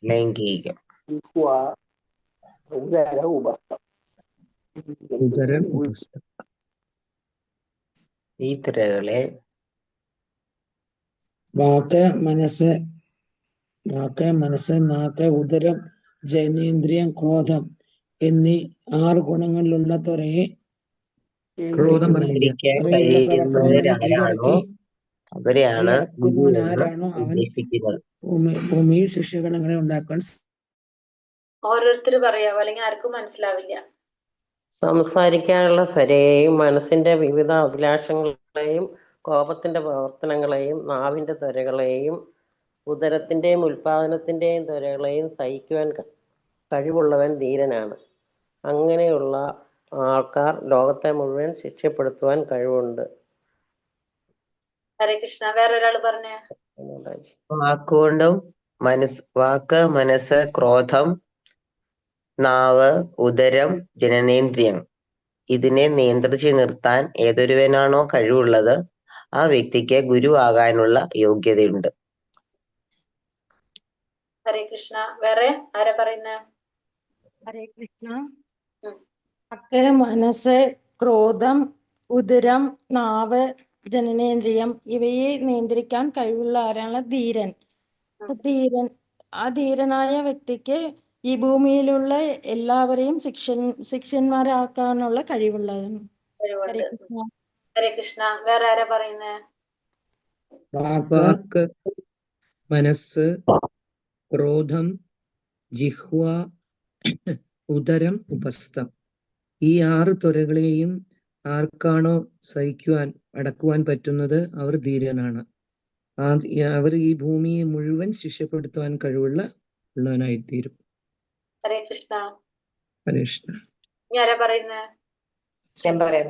ലൈംഗികം. ഉദരം ഉപസ്ഥം. ഈ തുരകളെ വാക്ക്, മനസ്സ്, നാക്ക്, ഉദരം, ജനനേന്ദ്രിയം, ക്രോധം എന്നീ 6 ഗുണങ്ങളിലുള്ള ത്വരയെ ക്രോധം പറഞ്ഞില്ല. അവയുടെ പ്രവർത്തനങ്ങളെ കഴിയുന്നവരാരാണോ അവരെയാണ് കീഴടക്കുന്നവനാരാണോ അവൻ ഉദ്ദേശിക്കുന്നത്. ഭൂമിയിൽ ശിക്ഷാഗണങ്ങളെ ഉണ്ടാക്കാൻ ഓരോരുത്തർ പറയാവോ, അല്ലെങ്കിൽ ആർക്കും മനസ്സിലാവില്ല. സംസാരിക്കാനുള്ള ത്വരയെയും മനസ്സിന്റെ വിവിധ അഭിലാഷങ്ങളെയും കോപത്തിന്റെ പ്രവർത്തനങ്ങളെയും നാവിന്റെ ത്വരകളെയും ഉദരത്തിന്റെയും ഉൽപാദനത്തിന്റെയും ത്വരകളെയും സഹിക്കുവാൻ കഴിവുള്ളവൻ ധീരനാണ്. അങ്ങനെയുള്ള ആൾക്കാർ ലോകത്തെ മുഴുവൻ ശിക്ഷപ്പെടുത്തുവാൻ കഴിവുണ്ട്. ഹരേ കൃഷ്ണ. വേറൊരാള് പറഞ്ഞേ. വാക്കുകൊണ്ടും വാക്ക്, മനസ്സ്, ക്രോധം, നാവ്, ഉദരം, ജനനേന്ദ്രിയം ഇതിനെ നിയന്ത്രിച്ചു നിർത്താൻ ഏതൊരുവനാണോ കഴിവുള്ളത് ആ വ്യക്തിക്ക് ഗുരുവാകാനുള്ള യോഗ്യതയുണ്ട്. ഹരേ കൃഷ്ണ. വേറെ ആരാ പറയുന്നേ? ഹരേ കൃഷ്ണ. വാക്ക്, മനസ്സ്, ക്രോധം, ഉദരം, നാവ്, ജനനേന്ദ്രിയം ഇവയെ നിയന്ത്രിക്കാൻ കഴിവുള്ള ആരാണ്? ധീരൻ. ആ ധീരനായ വ്യക്തിക്ക് ഈ ഭൂമിയിലുള്ള എല്ലാവരെയും ശിഷ്യന്മാരാക്കാനുള്ള കഴിവുള്ളതാണ്. ഹരേ കൃഷ്ണ. ഹരേ കൃഷ്ണ. വേറെ ആരാ പറയുന്നേ? വാക്ക്, മനസ്സ്, ക്രോധം, ജിഹ്വ, ഉദരം, ഉപസ്ഥം ഈ 6 ത്വരകളെയും ആർക്കാണോ സഹിക്കുവാൻ അടക്കുവാൻ പറ്റുന്നത് അവർ ധീരനാണ്. അവർ ഈ ഭൂമിയെ മുഴുവൻ ശിക്ഷപ്പെടുത്തുവാൻ ഉള്ളവനായിത്തീരും. ഹരേ കൃഷ്ണ. ഞാൻ പറയാം.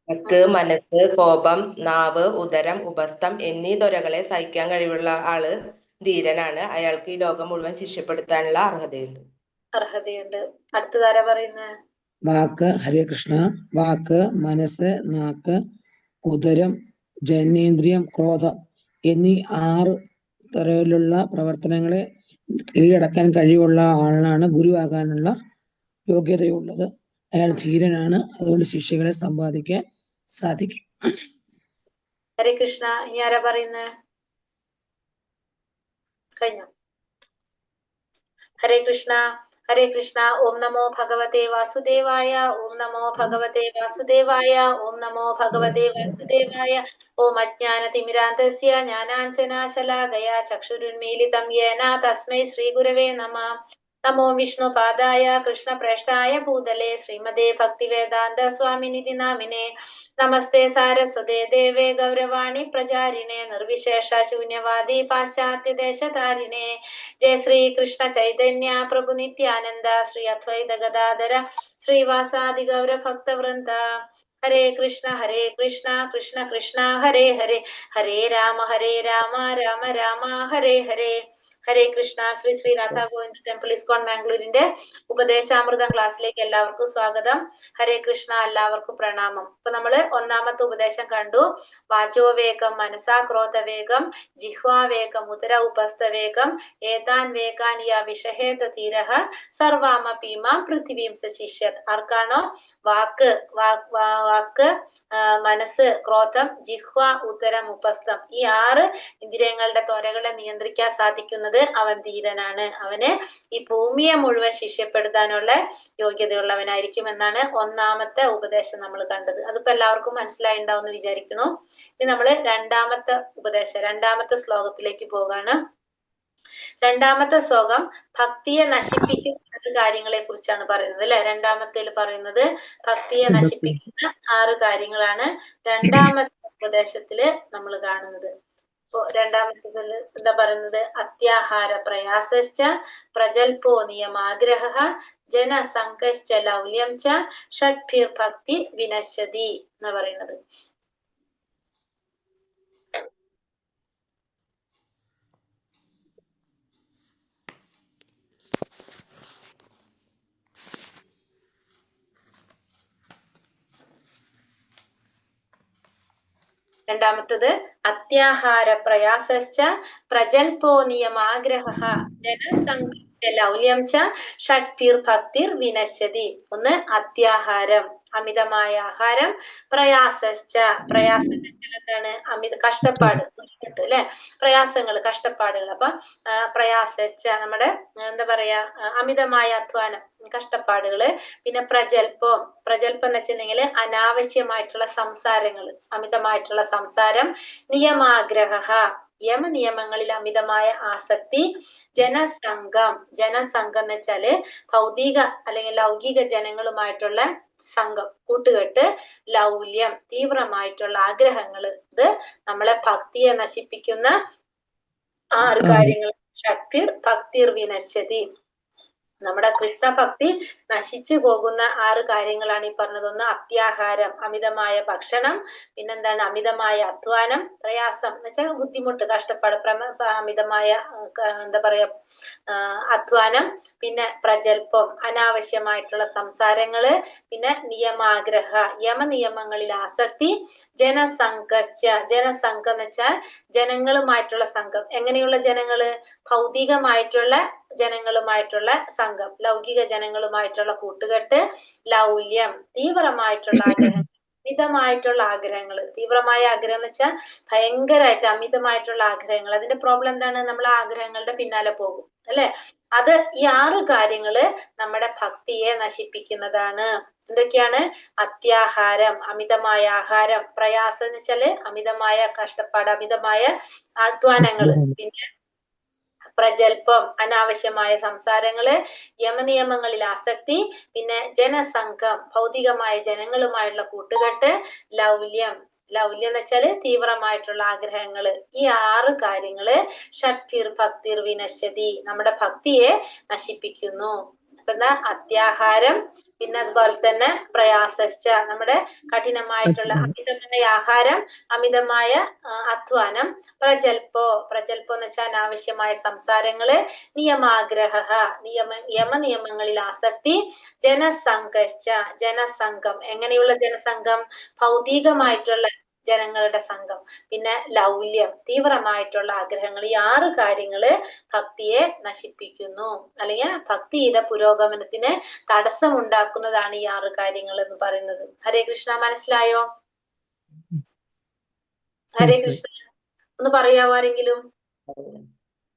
വാക്ക്, മനസ്സ്, കോപം, നാവ്, ഉദരം, ഉപസ്ഥം എന്നീ ത്വരകളെ സഹിക്കാൻ കഴിവുള്ള ആള് ധീരനാണ്. അയാൾക്ക് ഈ ലോകം മുഴുവൻ ശിക്ഷപ്പെടുത്താനുള്ള അർഹതയുണ്ട്. അടുത്തതാരാ പറയുന്നേ? വാക്ക്, ഹരേ കൃഷ്ണ. വാക്ക്, മനസ്സ്, നാക്ക്, ഉദരം, ജനനേന്ദ്രിയം, ക്രോധം എന്നീ 6 തരത്തിലുള്ള പ്രവർത്തനങ്ങളെ കീഴടക്കാൻ കഴിവുള്ള ആളിനാണ് ഗുരുവാകാനുള്ള യോഗ്യതയുള്ളത്. അയാൾ ധീരനാണ്. അതുകൊണ്ട് ശിഷ്യകളെ സമ്പാദിക്കാൻ സാധിക്കും. ഹരേ കൃഷ്ണ. ഇനി ആരാ പറയുന്നേ? കഴിഞ്ഞു. ഹരേ കൃഷ്ണ. ഹരേ കൃഷ്ണ. ഓം നമോ ഭഗവതേ വാസുദേവായ. ഓം നമോ ഭഗവതേ വാസുദേവായ. ഓം നമോ ഭഗവതേ വാസുദേവായ. ഓം അജ്ഞാനതിമിരാന്തസ്യ ജ്ഞാനാഞ്ജനാശലാകയാ ചക്ഷുരുന്മീലിതം യേന തസ്മൈ ശ്രീഗുരവേ നമഃ. നമോ വിഷ്ണുപാദായ കൃഷ്ണപ്രേഷ്ഠായ ഭൂതലേ ശ്രീമതേ ഭക്തിവേദാന്ത സ്വാമിനിധി നാമിനെ. നമസ്തേ സാരസ്വതേ ദേവേ ഗൗരവാണി പ്രചാരിണേ നിർവിശേഷ ശൂന്യവാദി പാശ്ചാത്യദേശധാരിണേ. ജയ ശ്രീ കൃഷ്ണ ചൈതന്യ പ്രഭു നിത്യാനന്ദ ശ്രീ അദ്വൈത ഗദാധര ശ്രീവാസാദി ഗൗര ഭക്തവൃന്ദ. ഹരേ കൃഷ്ണ കൃഷ്ണ കൃഷ്ണ ഹരേ ഹരേ, ഹരേ രാമ രാമ രാമ ഹരേ ഹരേ. ഹരേ കൃഷ്ണ. ശ്രീ രാധാ ഗോവിന്ദ ടെമ്പിൾ ഇസ്കോൺ ബാംഗ്ലൂരിന്റെ ഉപദേശാമൃതം ക്ലാസ്സിലേക്ക് എല്ലാവർക്കും സ്വാഗതം. ഹരേ കൃഷ്ണ. എല്ലാവർക്കും പ്രണാമം. ഇപ്പൊ നമ്മള് ഒന്നാമത്തെ ഉപദേശം കണ്ടു. വാചോവേഗം മനസാ ക്രോധവേഗം, ജിഹ്വാവേഗം ഉദര ഉപസ്ഥവേഗം, ഏതാൻ വേഗാൻ യാ വിഷഹേത ധീരഃ സർവാമപീമാം പൃഥിവീം സശിഷ്യത്. ആർക്കാണോ വാക്ക്, മനസ്സ്, ക്രോധം, ജിഹ്വ, ഉദരം, ഉപസ്ഥം ഈ 6 ഇന്ദ്രിയങ്ങളുടെ ത്വരകളെ നിയന്ത്രിക്കാൻ സാധിക്കുന്നത് അവൻ ധീരനാണ്. അവന് ഈ ഭൂമിയെ മുഴുവൻ ശിഷ്യപ്പെടുത്താനുള്ള യോഗ്യതയുള്ളവനായിരിക്കും എന്നാണ് ഒന്നാമത്തെ ഉപദേശം നമ്മൾ കണ്ടത്. അതിപ്പോ എല്ലാവർക്കും മനസ്സിലായിണ്ടാവും എന്ന് വിചാരിക്കുന്നു. ഇനി നമ്മള് രണ്ടാമത്തെ ഉപദേശം, രണ്ടാമത്തെ ശ്ലോകത്തിലേക്ക് പോകാണ്. രണ്ടാമത്തെ ശ്ലോകം ഭക്തിയെ നശിപ്പിക്കുന്ന കാര്യങ്ങളെ കുറിച്ചാണ് പറയുന്നത് അല്ലെ. രണ്ടാമത്തേൽ പറയുന്നത് ഭക്തിയെ നശിപ്പിക്കുന്ന 6 കാര്യങ്ങളാണ് രണ്ടാമത്തെ ഉപദേശത്തില് നമ്മൾ കാണുന്നത്. ഇപ്പൊ രണ്ടാമത്തേതിൽ എന്താ പറയുന്നത്? അത്യാഹാര പ്രയാസശ്ച പ്രജൽപോ നിയമാഗ്രഹ ജനസംഘശ്ച ലൗല്യം ച ഷഡ്ഭിർ ഭക്തി വിനശ്യതി എന്ന് പറയുന്നത്. രണ്ടാമത്തത് അത്യാഹാര പ്രയാസശ്ച പ്രജൽപോ നിയമാഗ്രഹഃ ജനസംഘർഷ ലൗല്യം ച ഷഡ്ഭിർ ഭക്തിർ വിനശ്യതി. ഒന്ന് അത്യാഹാരം, അമിതമായ ആഹാരം. പ്രയാസശ്ച, പ്രയാസം എന്താണ്? കഷ്ടപ്പാട്, ബുദ്ധിമുട്ട് അല്ലെ, പ്രയാസങ്ങൾ, കഷ്ടപ്പാടുകൾ. അപ്പൊ പ്രയാസശ്ച നമ്മുടെ എന്താ പറയാ, അമിതമായ അധ്വാനം, കഷ്ടപ്പാടുകള്. പിന്നെ പ്രജൽപ്പം, പ്രജൽപ്പം എന്ന് വെച്ചിട്ടുണ്ടെങ്കിൽ അനാവശ്യമായിട്ടുള്ള സംസാരങ്ങൾ, അമിതമായിട്ടുള്ള സംസാരം. നിയമാഗ്രഹ, നിയമങ്ങളിൽ അമിതമായ ആസക്തി. ജനസംഘം, ജനസംഘം എന്ന് വെച്ചാല് ഭൗതിക അല്ലെങ്കിൽ ലൗകിക ജനങ്ങളുമായിട്ടുള്ള സംഘം, കൂട്ടുകെട്ട്. ലൗല്യം, തീവ്രമായിട്ടുള്ള ആഗ്രഹങ്ങൾ. ഇത് നമ്മളെ ഭക്തിയെ നശിപ്പിക്കുന്ന 6 കാര്യങ്ങൾ. ഷഡ്ഭിർ ഭക്തിർ വിനശ്യതി. നമ്മുടെ കൃഷ്ണഭക്തി നശിച്ചു പോകുന്ന 6 കാര്യങ്ങളാണ് ഈ പറഞ്ഞത്. ഒന്ന് അത്യാഹാരം, അമിതമായ ഭക്ഷണം. പിന്നെന്താണ്? അമിതമായ അധ്വാനം, പ്രയാസം എന്ന് വെച്ചാൽ ബുദ്ധിമുട്ട്, കഷ്ടപ്പാട്, അമിതമായ എന്താ പറയാ അധ്വാനം. പിന്നെ പ്രജൽപ്പം, അനാവശ്യമായിട്ടുള്ള സംസാരങ്ങള്. പിന്നെ നിയമാഗ്രഹ, നിയമങ്ങളിൽ ആസക്തി. ജനസംഘശ്ച, ജനസംഘം എന്ന് വെച്ചാൽ ജനങ്ങളുമായിട്ടുള്ള സംഘം. എങ്ങനെയുള്ള ജനങ്ങള്? ഭൗതികമായിട്ടുള്ള ജനങ്ങളുമായിട്ടുള്ള സംഘം, ലൗകിക ജനങ്ങളുമായിട്ടുള്ള കൂട്ടുകെട്ട്. ലൗല്യം, തീവ്രമായിട്ടുള്ള ആഗ്രഹം, അമിതമായിട്ടുള്ള ആഗ്രഹങ്ങൾ. തീവ്രമായ ആഗ്രഹം എന്ന് വെച്ചാൽ ഭയങ്കരമായിട്ട് അമിതമായിട്ടുള്ള ആഗ്രഹങ്ങൾ. അതിന്റെ പ്രോബ്ലം എന്താണ്? നമ്മൾ ആ ആഗ്രഹങ്ങളുടെ പിന്നാലെ പോകും അല്ലെ. അത് ഈ 6 കാര്യങ്ങള് നമ്മുടെ ഭക്തിയെ നശിപ്പിക്കുന്നതാണ്. എന്തൊക്കെയാണ്? അത്യാഹാരം, അമിതമായ ആഹാരം. പ്രയാസം എന്ന് വെച്ചാല് അമിതമായ കഷ്ടപ്പാട്, അമിതമായ അധ്വാനങ്ങള്. പിന്നെ പ്രജൽപ്പം, അനാവശ്യമായ സംസാരങ്ങള്. നിയമങ്ങളിൽ ആസക്തി. പിന്നെ ജനസംഘം, ഭൗതികമായ ജനങ്ങളുമായുള്ള കൂട്ടുകെട്ട്. ലൗല്യം, ലൗല്യം എന്ന് വെച്ചാല് തീവ്രമായിട്ടുള്ള ആഗ്രഹങ്ങള്. ഈ 6 കാര്യങ്ങള് ഷഡ്ഭിർ ഭക്തിർ വിനശ്യതി, നമ്മുടെ ഭക്തിയെ നശിപ്പിക്കുന്നു. എന്താ? അത്യാഹാരം, പിന്നെ അതുപോലെ തന്നെ പ്രയാസശ്ച, നമ്മുടെ കഠിനമായിട്ടുള്ള അമിതമായ ആഹാരം, അമിതമായ അധ്വാനം. പ്രജൽപ്പോ, പ്രജൽപ്പം എന്ന് വെച്ചാൽ അനാവശ്യമായ സംസാരങ്ങള്. നിയമാഗ്രഹ, നിയമങ്ങളിൽ ആസക്തി. ജനസംഘശ്ച, ജനസംഘം. എങ്ങനെയുള്ള ജനസംഘം? ഭൗതികമായിട്ടുള്ള ജനങ്ങളുടെ സംഘം. പിന്നെ ലൗല്യം, തീവ്രമായിട്ടുള്ള ആഗ്രഹങ്ങൾ. ഈ 6 കാര്യങ്ങള് ഭക്തിയെ നശിപ്പിക്കുന്നു, അല്ലെങ്കിൽ ഭക്തിയുടെ പുരോഗമനത്തിന് തടസ്സമുണ്ടാക്കുന്നതാണ് ഈ 6 കാര്യങ്ങൾ എന്ന് പറയുന്നത്. ഹരേ കൃഷ്ണ, മനസ്സിലായോ? ഹരേ കൃഷ്ണ, ഒന്ന് പറയാവോ ആരെങ്കിലും?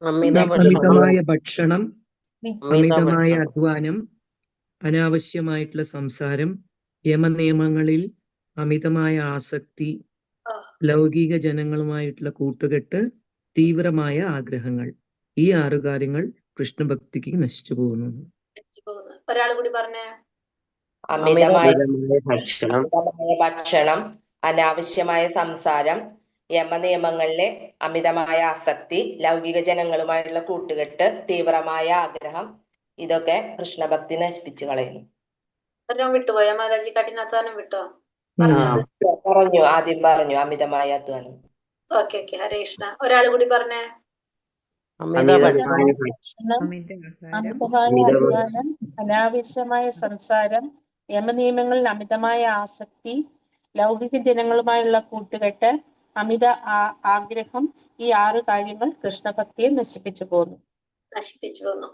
അമിതമായ ഭക്ഷണം, അമിതമായ അധ്വാനം, അനാവശ്യമായിട്ടുള്ള സംസാരം, യമനിയമങ്ങളിൽ അമിതമായ ആസക്തി, ലൗകിക ജനങ്ങളുമായിട്ടുള്ള കൂട്ടുകെട്ട്, തീവ്രമായ ആഗ്രഹങ്ങൾ. ഈ 6 കാര്യങ്ങൾ കൃഷ്ണഭക്തിക്ക് നശിച്ചു പോകുന്നു. ഒരാൾ കൂടി പറഞ്ഞേ. അമിതമായ ഭക്ഷണം, അനാവശ്യമായ സംസാരം, യമനിയമങ്ങളിലെ അമിതമായ ആസക്തി, ലൗകിക ജനങ്ങളുമായുള്ള കൂട്ടുകെട്ട്, തീവ്രമായ ആഗ്രഹം. ഇതൊക്കെ കൃഷ്ണഭക്തി നശിപ്പിച്ചു കളയുന്നു. ഒരെണ്ണം വിട്ടുപോയോ മാതാജി? കഠിനാധ്വാനം വിട്ടോ? ആദ്യം പറഞ്ഞു അമിതമായ അധ്വാനം. ഓക്കെ, ഹരേ കൃഷ്ണ. ഒരാൾ കൂടി പറഞ്ഞേ. അമിതമായ അധ്വാനം, അനാവശ്യമായ സംസാരം, യമനിയമങ്ങളിൽ അമിതമായ ആസക്തി, ലൗകിക ജനങ്ങളുമായുള്ള കൂട്ടുകെട്ട്, അമിത ആഗ്രഹം. ഈ 6 കാര്യങ്ങൾ കൃഷ്ണഭക്തിയെ നശിപ്പിച്ചു പോകുന്നു.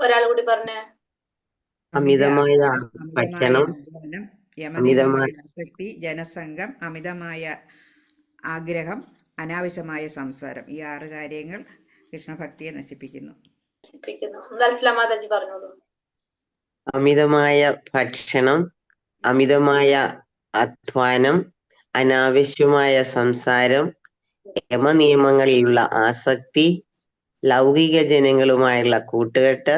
ഒരാൾ കൂടി പറഞ്ഞേ. അമിതമായ ഭക്ഷണം, യമനിയമങ്ങളിൽ ആസക്തി, ജനസംഘം, അമിതമായ ആഗ്രഹം, അനാവശ്യമായ സംസാരം. ഈ 6 കാര്യങ്ങൾ കൃഷ്ണഭക്തിയെ നശിപ്പിക്കുന്നു. മാതാജി പറഞ്ഞോളൂ. അമിതമായ ഭക്ഷണം, അമിതമായ അധ്വാനം, അനാവശ്യമായ സംസാരം, യമനിയമങ്ങളിലുള്ള ആസക്തി, ലൗകിക ജനങ്ങളുമായുള്ള കൂട്ടുകെട്ട്,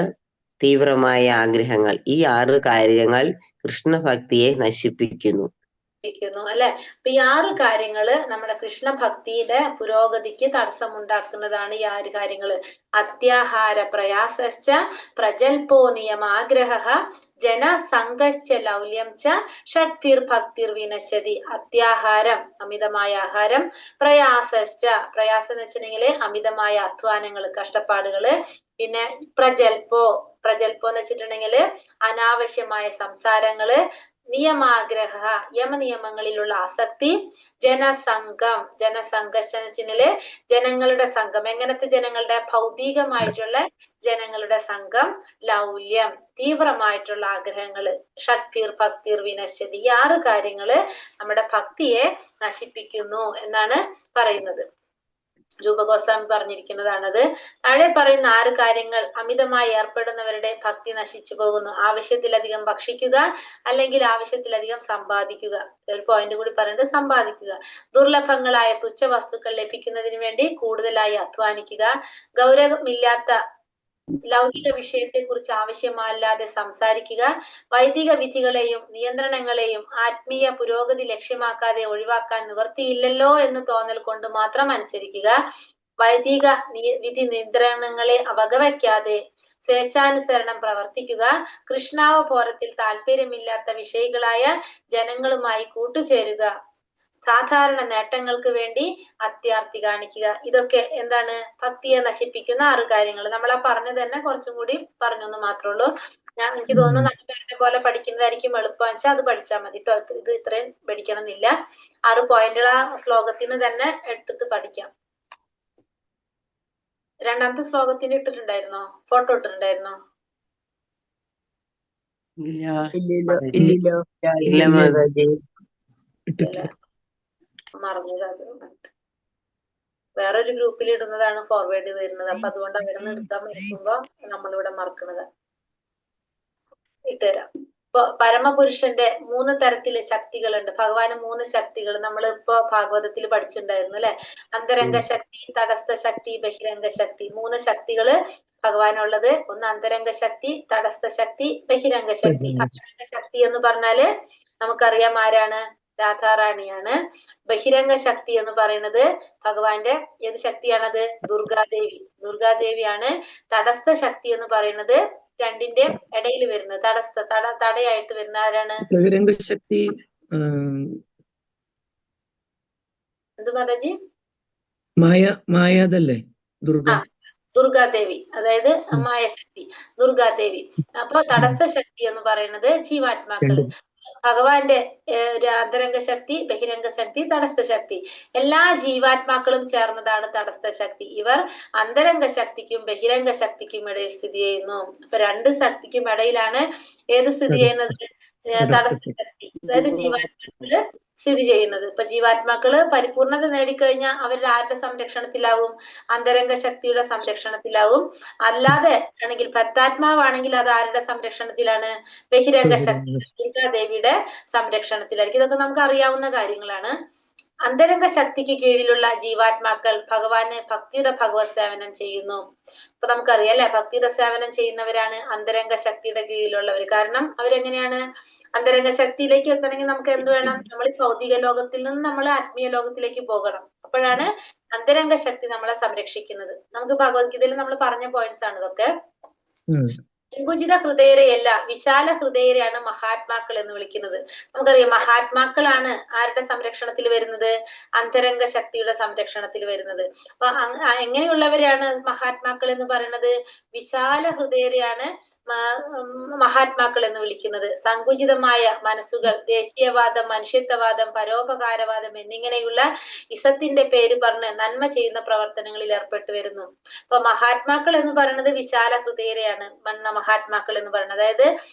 തീവ്രമായ ആഗ്രഹങ്ങൾ. ഈ 6 കാര്യങ്ങൾ കൃഷ്ണഭക്തിയെ നശിപ്പിക്കുന്നു അല്ലെ. അപ്പൊ ഈ 6 കാര്യങ്ങള് നമ്മുടെ കൃഷ്ണഭക്തിയുടെ പുരോഗതിക്ക് തടസ്സമുണ്ടാക്കുന്നതാണ്. ഈ 6 കാര്യങ്ങള്: അത്യാഹാര പ്രയാസശ്ച പ്രജൽപോ നിയമാഗ്രഹ ജനസംഘശ്ച ലൗല്യം ച ഷഡ്ഭിർ ഭക്തിർ വിനശ്യതി. അത്യാഹാരം, അമിതമായ ആഹാരം. പ്രയാസശ്ച, പ്രയാസം എന്ന് വെച്ചിട്ടുണ്ടെങ്കിൽ അമിതമായ അധ്വാനങ്ങള്, കഷ്ടപ്പാടുകള്. പിന്നെ പ്രജൽപോ എന്ന് വെച്ചിട്ടുണ്ടെങ്കിൽ അനാവശ്യമായ സംസാരങ്ങള്. നിയമാഗ്രഹ യമനിയമങ്ങളിലുള്ള ആസക്തി, ജനസംഘം ജനസംഘത്തിലെ ജനങ്ങളുടെ സംഘം, എങ്ങനത്തെ ജനങ്ങളുടെ, ഭൗതികമായിട്ടുള്ള ജനങ്ങളുടെ സംഘം, ലൗല്യം തീവ്രമായിട്ടുള്ള ആഗ്രഹങ്ങള്, ഷഡ്ഭീർ ഭക്തിർ വിനശ്യതി, ഈ 6 കാര്യങ്ങള് നമ്മുടെ ഭക്തിയെ നശിപ്പിക്കുന്നു എന്നാണ് പറയുന്നത്. രൂപഗോസ്വാമി പറഞ്ഞിരിക്കുന്നതാണത്. താഴെ പറയുന്ന 6 കാര്യങ്ങൾ അമിതമായി ഏർപ്പെടുന്നവരുടെ ഭക്തി നശിച്ചു പോകുന്നു. ആവശ്യത്തിലധികം ഭക്ഷിക്കുക, അല്ലെങ്കിൽ ആവശ്യത്തിലധികം സമ്പാദിക്കുക. ഒരു പോയിന്റ് കൂടി പറയുന്നത് സമ്പാദിക്കുക. ദുർലഭങ്ങളായ തുച്ഛ വസ്തുക്കൾ ലഭിക്കുന്നതിന് വേണ്ടി കൂടുതലായി അധ്വാനിക്കുക. ഗൗരവമില്ലാത്ത ലൗകിക വിഷയത്തെ കുറിച്ച് ആവശ്യമല്ലാതെ സംസാരിക്കുക. വൈദിക വിധികളെയും നിയന്ത്രണങ്ങളെയും ആത്മീയ പുരോഗതി ലക്ഷ്യമാക്കാതെ ഒഴിവാക്കാൻ നിവൃത്തിയില്ലല്ലോ എന്ന് തോന്നൽ കൊണ്ട് മാത്രം അനുസരിക്കുക. വൈദിക വിധി നിയന്ത്രണങ്ങളെ അവഗണിക്കാതെ സ്വേച്ഛാനുസരണം പ്രവർത്തിക്കുക. കൃഷ്ണാവബോധത്തിൽ താല്പര്യമില്ലാത്ത വിഷയികളായ ജനങ്ങളുമായി കൂട്ടുചേരുക. സാധാരണ നേട്ടങ്ങൾക്ക് വേണ്ടി അത്യാർത്തി കാണിക്കുക. ഇതൊക്കെ എന്താണ്? ഭക്തിയെ നശിപ്പിക്കുന്ന 6 കാര്യങ്ങൾ. നമ്മൾ ആ പറഞ്ഞത് തന്നെ കുറച്ചും കൂടി പറഞ്ഞു എന്ന് മാത്രമേ ഉള്ളൂ. എനിക്ക് തോന്നുന്നു നമ്മൾ പറഞ്ഞ പോലെ പഠിക്കുന്നതായിരിക്കും എളുപ്പം വെച്ചാൽ അത് പഠിച്ചാൽ മതി കേട്ടോ. ഇത് ഇത്രയും പഠിക്കണം എന്നില്ല. 6 പോയിന്റുകൾ ആ ശ്ലോകത്തിന് തന്നെ എടുത്തിട്ട് പഠിക്കാം. 2ാമത്തെ ശ്ലോകത്തിന് ഇട്ടിട്ടുണ്ടായിരുന്നോ? ഫോട്ടോ ഇട്ടിട്ടുണ്ടായിരുന്നോ? ഇല്ല മാതാജി. മറന്നത് അത് വേറൊരു ഗ്രൂപ്പിൽ ഇടുന്നതാണ് ഫോർവേഡ് ചെയ്ത് തരുന്നത്. അപ്പൊ അതുകൊണ്ട് അവിടെ നിന്ന് എടുക്കാൻ മറക്കുമ്പോ നമ്മളിവിടെ മറക്കണത്. ഇട്ടുതരാം. ഇപ്പൊ പരമപുരുഷന്റെ 3 തരത്തിലെ ശക്തികളുണ്ട്. ഭഗവാന് 3 ശക്തികൾ നമ്മൾ ഇപ്പൊ ഭാഗവതത്തിൽ പഠിച്ചിട്ടുണ്ടായിരുന്നു അല്ലെ. അന്തരംഗ ശക്തി, തടസ്ഥ ശക്തി, ബഹിരംഗ ശക്തി. 3 ശക്തികള് ഭഗവാനുള്ളത്. ഒന്ന് അന്തരംഗ ശക്തി, തടസ്ഥ ശക്തി, ബഹിരംഗ ശക്തി. അന്തരംഗ ശക്തി എന്ന് പറഞ്ഞാല് നമുക്കറിയാം ആരാണ്? രാധാറാണിയാണ്. ബഹിരംഗ ശക്തി എന്ന് പറയുന്നത് ഭഗവാന്റെ ഏത് ശക്തിയാണത്? ദുർഗാദേവി. ദുർഗാദേവിയാണ്. തടസ്ഥ ശക്തി എന്ന് പറയുന്നത് രണ്ടിന്റെ ഇടയിൽ വരുന്നത്, തടയായിട്ട് വരുന്ന ആരാണ്? ബഹിരംഗ ശക്തി എന്ത് മാതാജി? മായാതല്ലേ? ദുർഗാദേവി, അതായത് മായശക്തി, ദുർഗാദേവി. അപ്പൊ തടസ്ഥ ശക്തി എന്ന് പറയുന്നത് ജീവാത്മാക്കള്. ഭഗവാന്റെ അന്തരംഗ ശക്തി, ബഹിരംഗ ശക്തി, തടസ്ഥ ശക്തി. എല്ലാ ജീവാത്മാക്കളും ചേർന്നതാണ് തടസ്ഥ ശക്തി. ഇവർ അന്തരംഗ ശക്തിക്കും ബഹിരംഗ ശക്തിക്കും ഇടയിൽ സ്ഥിതി ചെയ്യുന്നു. അപ്പൊ 2 ശക്തിക്കും ഇടയിലാണ് ഏത് സ്ഥിതി ചെയ്യുന്നത്? തടസ്ഥ ശക്തി, അതായത് ജീവാത്മാക്കള് സ്ഥിതി ചെയ്യുന്നത്. ഇപ്പൊ ജീവാത്മാക്കള് പരിപൂർണത നേടിക്കഴിഞ്ഞാൽ അവരുടെ ആരുടെ സംരക്ഷണത്തിലാവും? അന്തരംഗ ശക്തിയുടെ സംരക്ഷണത്തിലാവും. അല്ലാതെ ആണെങ്കിൽ പത്താത്മാവാണെങ്കിൽ അത് ആരുടെ സംരക്ഷണത്തിലാണ്? ബഹിരംഗ ശക്തി, ദുർഗാദേവിയുടെ സംരക്ഷണത്തിലായിരിക്കും. ഇതൊക്കെ നമുക്ക് അറിയാവുന്ന കാര്യങ്ങളാണ്. അന്തരംഗ ശക്തിക്ക് കീഴിലുള്ള ജീവാത്മാക്കൾ ഭഗവാന് ഭക്തിയുടെ ഭഗവത് സേവനം ചെയ്യുന്നു. ഇപ്പൊ നമുക്കറിയാം അല്ലെ, ഭക്തിയുടെ സേവനം ചെയ്യുന്നവരാണ് അന്തരംഗ ശക്തിയുടെ കീഴിലുള്ളവർ. കാരണം അവരെങ്ങനെയാണ്? അന്തരംഗ ശക്തിയിലേക്ക് എത്തണമെങ്കിൽ നമുക്ക് എന്ത് വേണം? നമ്മൾ ഈ ഭൗതിക ലോകത്തിൽ നിന്ന് നമ്മൾ ആത്മീയ ലോകത്തിലേക്ക് പോകണം. അപ്പോഴാണ് അന്തരംഗ ശക്തി നമ്മളെ സംരക്ഷിക്കുന്നത്. നമുക്ക് ഭഗവത്ഗീതയിൽ നമ്മൾ പറഞ്ഞ പോയിന്റ്സ് ആണ് ഇതൊക്കെ. സങ്കുചിത ഹൃദയരെയല്ല, വിശാല ഹൃദയരെയാണ് മഹാത്മാക്കൾ എന്ന് വിളിക്കുന്നത്. നമുക്കറിയാം മഹാത്മാക്കളാണ് ആരുടെ സംരക്ഷണത്തിൽ വരുന്നത്? അന്തരംഗ ശക്തിയുടെ സംരക്ഷണത്തിൽ വരുന്നത്. അപ്പൊ എങ്ങനെയുള്ളവരെയാണ് മഹാത്മാക്കൾ എന്ന് പറയുന്നത്? വിശാല ഹൃദയരെയാണ് മഹാത്മാക്കൾ എന്ന് വിളിക്കുന്നത്. സങ്കുചിതമായ മനസ്സുകൾ, ദേശീയവാദം, മനുഷ്യത്വവാദം, പരോപകാരവാദം എന്നിങ്ങനെയുള്ള ഇസത്തിന്റെ പേര് പറഞ്ഞ് നന്മ ചെയ്യുന്ന പ്രവർത്തനങ്ങളിൽ ഏർപ്പെട്ടു വരുന്നു. അപ്പൊ മഹാത്മാക്കൾ എന്ന് പറയുന്നത് വിശാല ഹൃദയരെയാണ് മഹാത്മാക്കൾ എന്ന് പറയുന്നത്. അതായത്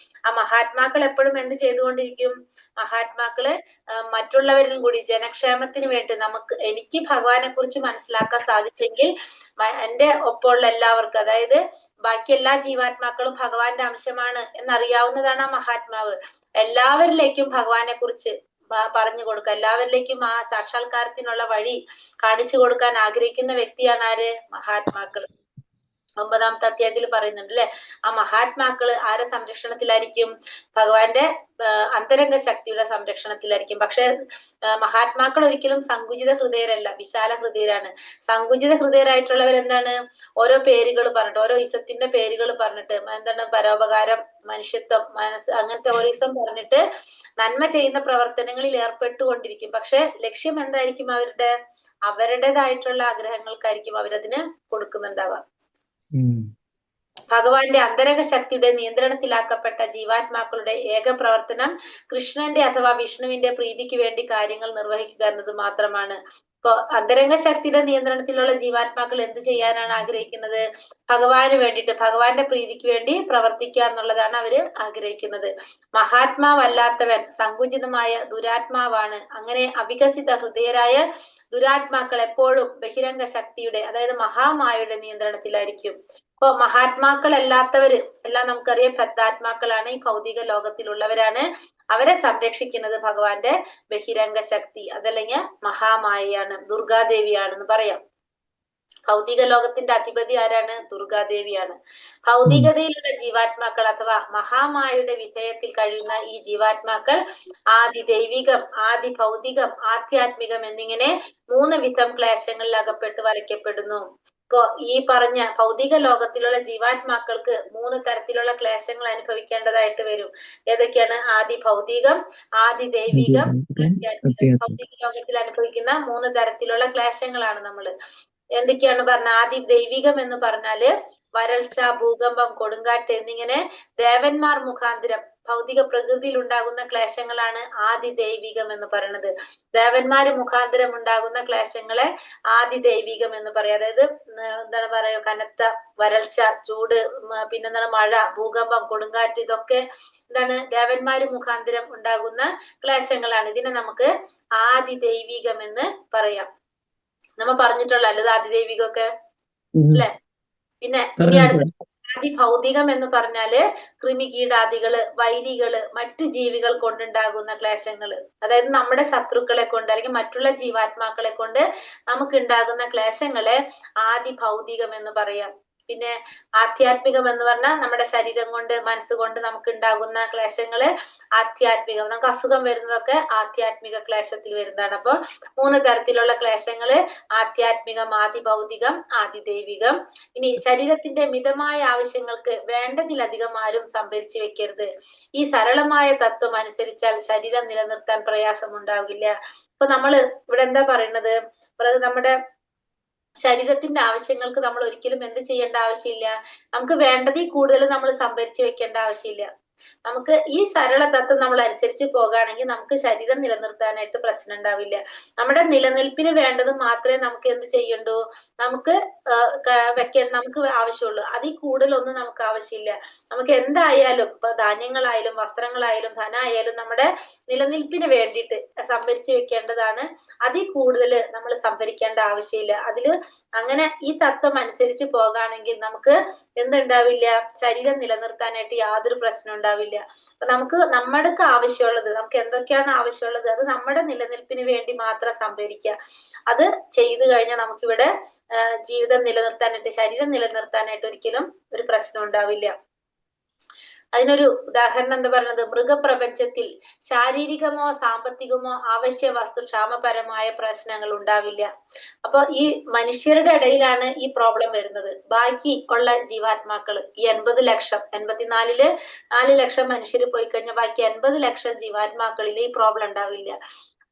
ആ മഹാത്മാക്കൾ എപ്പോഴും എന്ത് ചെയ്തുകൊണ്ടിരിക്കും? മഹാത്മാക്കള് മറ്റുള്ളവരിലും കൂടി ജനക്ഷേമത്തിന് വേണ്ടി എനിക്ക് ഭഗവാനെ കുറിച്ച് മനസ്സിലാക്കാൻ സാധിച്ചെങ്കിൽ എന്റെ ഒപ്പമുള്ള എല്ലാവർക്കും, അതായത് ബാക്കി എല്ലാ ജീവാത്മാക്കളും ഭഗവാന്റെ അംശമാണ് എന്നറിയാവുന്നതാണ് ആ മഹാത്മാവ്. എല്ലാവരിലേക്കും ഭഗവാനെ കുറിച്ച് പറഞ്ഞു കൊടുക്കുക, എല്ലാവരിലേക്കും ആ സാക്ഷാത്കാരത്തിനുള്ള വഴി കാണിച്ചു കൊടുക്കാൻ ആഗ്രഹിക്കുന്ന വ്യക്തിയാണ് ആര്? മഹാത്മാക്കൾ. 9ാമത്തെ അധ്യായത്തിൽ പറയുന്നുണ്ട് അല്ലെ, ആ മഹാത്മാക്കള് ആരെ സംരക്ഷണത്തിലായിരിക്കും? ഭഗവാന്റെ അന്തരംഗ ശക്തിയുടെ സംരക്ഷണത്തിലായിരിക്കും. പക്ഷെ മഹാത്മാക്കൾ ഒരിക്കലും സങ്കുചിത ഹൃദയരല്ല, വിശാല ഹൃദയരാണ്. സങ്കുചിത ഹൃദയരായിട്ടുള്ളവർ എന്താണ്? ഓരോ പേരുകൾ പറഞ്ഞിട്ട്, ഓരോ ഇസത്തിന്റെ പേരുകൾ പറഞ്ഞിട്ട്, എന്താണ് പരോപകാരം, മനുഷ്യത്വം, മനസ്സ്, അങ്ങനത്തെ ഓരോ ഇസം പറഞ്ഞിട്ട് നന്മ ചെയ്യുന്ന പ്രവർത്തനങ്ങളിൽ ഏർപ്പെട്ടുകൊണ്ടിരിക്കും. പക്ഷെ ലക്ഷ്യം എന്തായിരിക്കും? അവരുടേതായിട്ടുള്ള ആഗ്രഹങ്ങൾക്കായിരിക്കും അവരതിന് കൊടുക്കുന്നുണ്ടാവാം. ഭഗവാന്റെ അന്തരംഗ ശക്തിയുടെ നിയന്ത്രണത്തിലാക്കപ്പെട്ട ജീവാത്മാക്കളുടെ ഏക പ്രവർത്തനം കൃഷ്ണന്റെ അഥവാ വിഷ്ണുവിന്റെ പ്രീതിക്ക് വേണ്ടി കാര്യങ്ങൾ നിർവഹിക്കുക എന്നത് മാത്രമാണ്. ഇപ്പൊ അന്തരംഗ ശക്തിയുടെ നിയന്ത്രണത്തിലുള്ള ജീവാത്മാക്കൾ എന്ത് ചെയ്യാനാണ് ആഗ്രഹിക്കുന്നത്? ഭഗവാന് വേണ്ടിയിട്ട്, ഭഗവാന്റെ പ്രീതിക്ക് വേണ്ടി പ്രവർത്തിക്കുക എന്നുള്ളതാണ് അവര് ആഗ്രഹിക്കുന്നത്. മഹാത്മാവല്ലാത്തവൻ സങ്കുചിതമായ ദുരാത്മാവാണ്. അങ്ങനെ അവികസിത ഹൃദയരായ ദുരാത്മാക്കൾ എപ്പോഴും ബഹിരംഗ ശക്തിയുടെ, അതായത് മഹാമായയുടെ നിയന്ത്രണത്തിലായിരിക്കും. ഇപ്പൊ മഹാത്മാക്കളല്ലാത്തവര് എല്ലാം നമുക്കറിയാം ബദ്ധാത്മാക്കളാണ്, ഈ ഭൗതിക ലോകത്തിലുള്ളവരാണ്. അവരെ സംരക്ഷിക്കുന്നത് ഭഗവാന്റെ ബഹിരംഗ ശക്തി, അതല്ലെങ്കിൽ മഹാമായയാണ്, ദുർഗാദേവിയാണെന്ന് പറയാം. ഭൗതിക ലോകത്തിന്റെ അധിപതി ആരാണ്? ദുർഗാദേവിയാണ്. ഭൗതികതയിലുള്ള ജീവാത്മാക്കൾ അഥവാ മഹാമായയുടെ വിധേയത്തിൽ കഴിയുന്ന ഈ ജീവാത്മാക്കൾ ആദി ദൈവികം, ആദി ഭൗതികം, ആധ്യാത്മികം എന്നിങ്ങനെ 3 വിധം ക്ലേശങ്ങളിൽ അകപ്പെട്ട് വലയ്ക്കപ്പെടുന്നു. ഇപ്പോ ഈ പറഞ്ഞ ഭൗതിക ലോകത്തിലുള്ള ജീവാത്മാക്കൾക്ക് 3 തരത്തിലുള്ള ക്ലേശങ്ങൾ അനുഭവിക്കേണ്ടതായിട്ട് വരും. ഏതൊക്കെയാണ്? ആദി ഭൗതികം, ആദി ദൈവികം, ആധ്യാത്മികം. ഭൗതിക ലോകത്തിൽ അനുഭവിക്കുന്ന 3 തരത്തിലുള്ള ക്ലേശങ്ങളാണ് നമ്മള്. എന്തൊക്കെയാണ് പറഞ്ഞ? ആദി ദൈവികം എന്ന് പറഞ്ഞാല് വരൾച്ച, ഭൂകമ്പം, കൊടുങ്കാറ്റ് എന്നിങ്ങനെ ദേവന്മാർ മുഖാന്തരം ഭൗതിക പ്രകൃതിയിൽ ഉണ്ടാകുന്ന ക്ലേശങ്ങളാണ് ആദി ദൈവികം എന്ന് പറയുന്നത്. ദേവന്മാര് മുഖാന്തരം ഉണ്ടാകുന്ന ക്ലേശങ്ങളെ ആദി ദൈവികം എന്ന് പറയാം. അതായത് എന്താണ് പറയുക, കനത്ത വരൾച്ച, ചൂട്, പിന്നെന്താണ് മഴ, ഭൂകമ്പം, കൊടുങ്കാറ്റ്, ഇതൊക്കെ എന്താണ് ദേവന്മാര് മുഖാന്തരം ഉണ്ടാകുന്ന ക്ലേശങ്ങളാണ്. ഇതിനെ നമുക്ക് ആദി ദൈവികം എന്ന് പറയാം. നമ്മ പറഞ്ഞിട്ടുള്ളല്ലോ ആദിദൈവികമൊക്കെ അല്ലെ. പിന്നെ ഇനി അടുത്ത ആദി ഭൗതികം എന്ന് പറഞ്ഞാല് കൃമികീടാദികള്, വൈരികള്, മറ്റു ജീവികൾ കൊണ്ടുണ്ടാകുന്ന ക്ലേശങ്ങള്, അതായത് നമ്മുടെ ശത്രുക്കളെ കൊണ്ട് അല്ലെങ്കിൽ മറ്റുള്ള ജീവാത്മാക്കളെ കൊണ്ട് നമുക്ക് ഉണ്ടാകുന്ന ക്ലേശങ്ങളെ ആദി ഭൗതികം എന്ന് പറയാം. പിന്നെ ആധ്യാത്മികം എന്ന് പറഞ്ഞാൽ നമ്മുടെ ശരീരം കൊണ്ട്, മനസ്സുകൊണ്ട് നമുക്ക് ഉണ്ടാകുന്ന ക്ലേശങ്ങള് ആധ്യാത്മികം. നമുക്ക് അസുഖം വരുന്നതൊക്കെ ആധ്യാത്മിക ക്ലേശത്തിൽ വരുന്നതാണ്. അപ്പൊ 3 തരത്തിലുള്ള ക്ലേശങ്ങള് ആധ്യാത്മികം, ആദി ഭൗതികം, ആദി ദൈവികം. ഇനി ശരീരത്തിന്റെ മിതമായ ആവശ്യങ്ങൾക്ക് വേണ്ടതിലധികം ആരും സംഭരിച്ചു വെക്കരുത്. ഈ സരളമായ തത്വം അനുസരിച്ചാൽ ശരീരം നിലനിർത്താൻ പ്രയാസമുണ്ടാകില്ല. ഇപ്പൊ നമ്മള് ഇവിടെ എന്താ പറയുന്നത്? നമ്മുടെ ശരീരത്തിന്റെ ആവശ്യങ്ങൾക്ക് നമ്മൾ ഒരിക്കലും എന്ത് ചെയ്യേണ്ട ആവശ്യമില്ല, നമുക്ക് വേണ്ടതിൽ കൂടുതൽ നമ്മൾ സംഭരിച്ചു വെക്കേണ്ട ആവശ്യമില്ല. നമുക്ക് ഈ സരള തത്വം നമ്മൾ അനുസരിച്ച് പോകുകയാണെങ്കിൽ നമുക്ക് ശരീരം നിലനിർത്താനായിട്ട് പ്രശ്നം ഉണ്ടാവില്ല. നമ്മുടെ നിലനിൽപ്പിന് വേണ്ടത് മാത്രമേ നമുക്ക് എന്ത് ചെയ്യണ്ടൂ, നമുക്ക് നമുക്ക് ആവശ്യമുള്ളൂ. അതിൽ കൂടുതലൊന്നും നമുക്ക് ആവശ്യമില്ല. നമുക്ക് എന്തായാലും ഇപ്പൊ ധാന്യങ്ങളായാലും വസ്ത്രങ്ങളായാലും ധനമായാലും നമ്മുടെ നിലനിൽപ്പിന് വേണ്ടിയിട്ട് സംഭരിച്ചു വെക്കേണ്ടതാണ്. അതിൽ കൂടുതൽ നമ്മൾ സംഭരിക്കേണ്ട ആവശ്യമില്ല. അതില് അങ്ങനെ ഈ തത്വം അനുസരിച്ച് പോകുകയാണെങ്കിൽ നമുക്ക് എന്തുണ്ടാവില്ല, ശരീരം നിലനിർത്താനായിട്ട് യാതൊരു പ്രശ്നം ഉണ്ടാവില്ല. അപ്പൊ നമുക്ക് നമ്മൾക്ക് ആവശ്യമുള്ളത്, നമുക്ക് എന്തൊക്കെയാണ് ആവശ്യമുള്ളത്, അത് നമ്മുടെ നിലനിൽപ്പിന് വേണ്ടി മാത്രം സംഭരിക്കുക. അത് ചെയ്തു കഴിഞ്ഞാൽ നമുക്കിവിടെ ജീവിതം നിലനിർത്താനായിട്ട്, ശരീരം നിലനിർത്താനായിട്ട് ഒരിക്കലും ഒരു പ്രശ്നം ഉണ്ടാവില്ല. അതിനൊരു ഉദാഹരണം എന്താ പറയുന്നത്? മൃഗപ്രപഞ്ചത്തിൽ ശാരീരികമോ സാമ്പത്തികമോ അവശ്യ വസ്തു ക്ഷാമപരമായ പ്രശ്നങ്ങൾ ഉണ്ടാവില്ല. അപ്പൊ ഈ മനുഷ്യരുടെ ഇടയിലാണ് ഈ പ്രോബ്ലം വരുന്നത്. ബാക്കി ഉള്ള ജീവാത്മാക്കള് ഈ 80 ലക്ഷം, 84-ല് 4 ലക്ഷം മനുഷ്യർ പോയി കഴിഞ്ഞാൽ ബാക്കി 80 ലക്ഷം ജീവാത്മാക്കളിൽ ഈ പ്രോബ്ലം ഉണ്ടാവില്ല.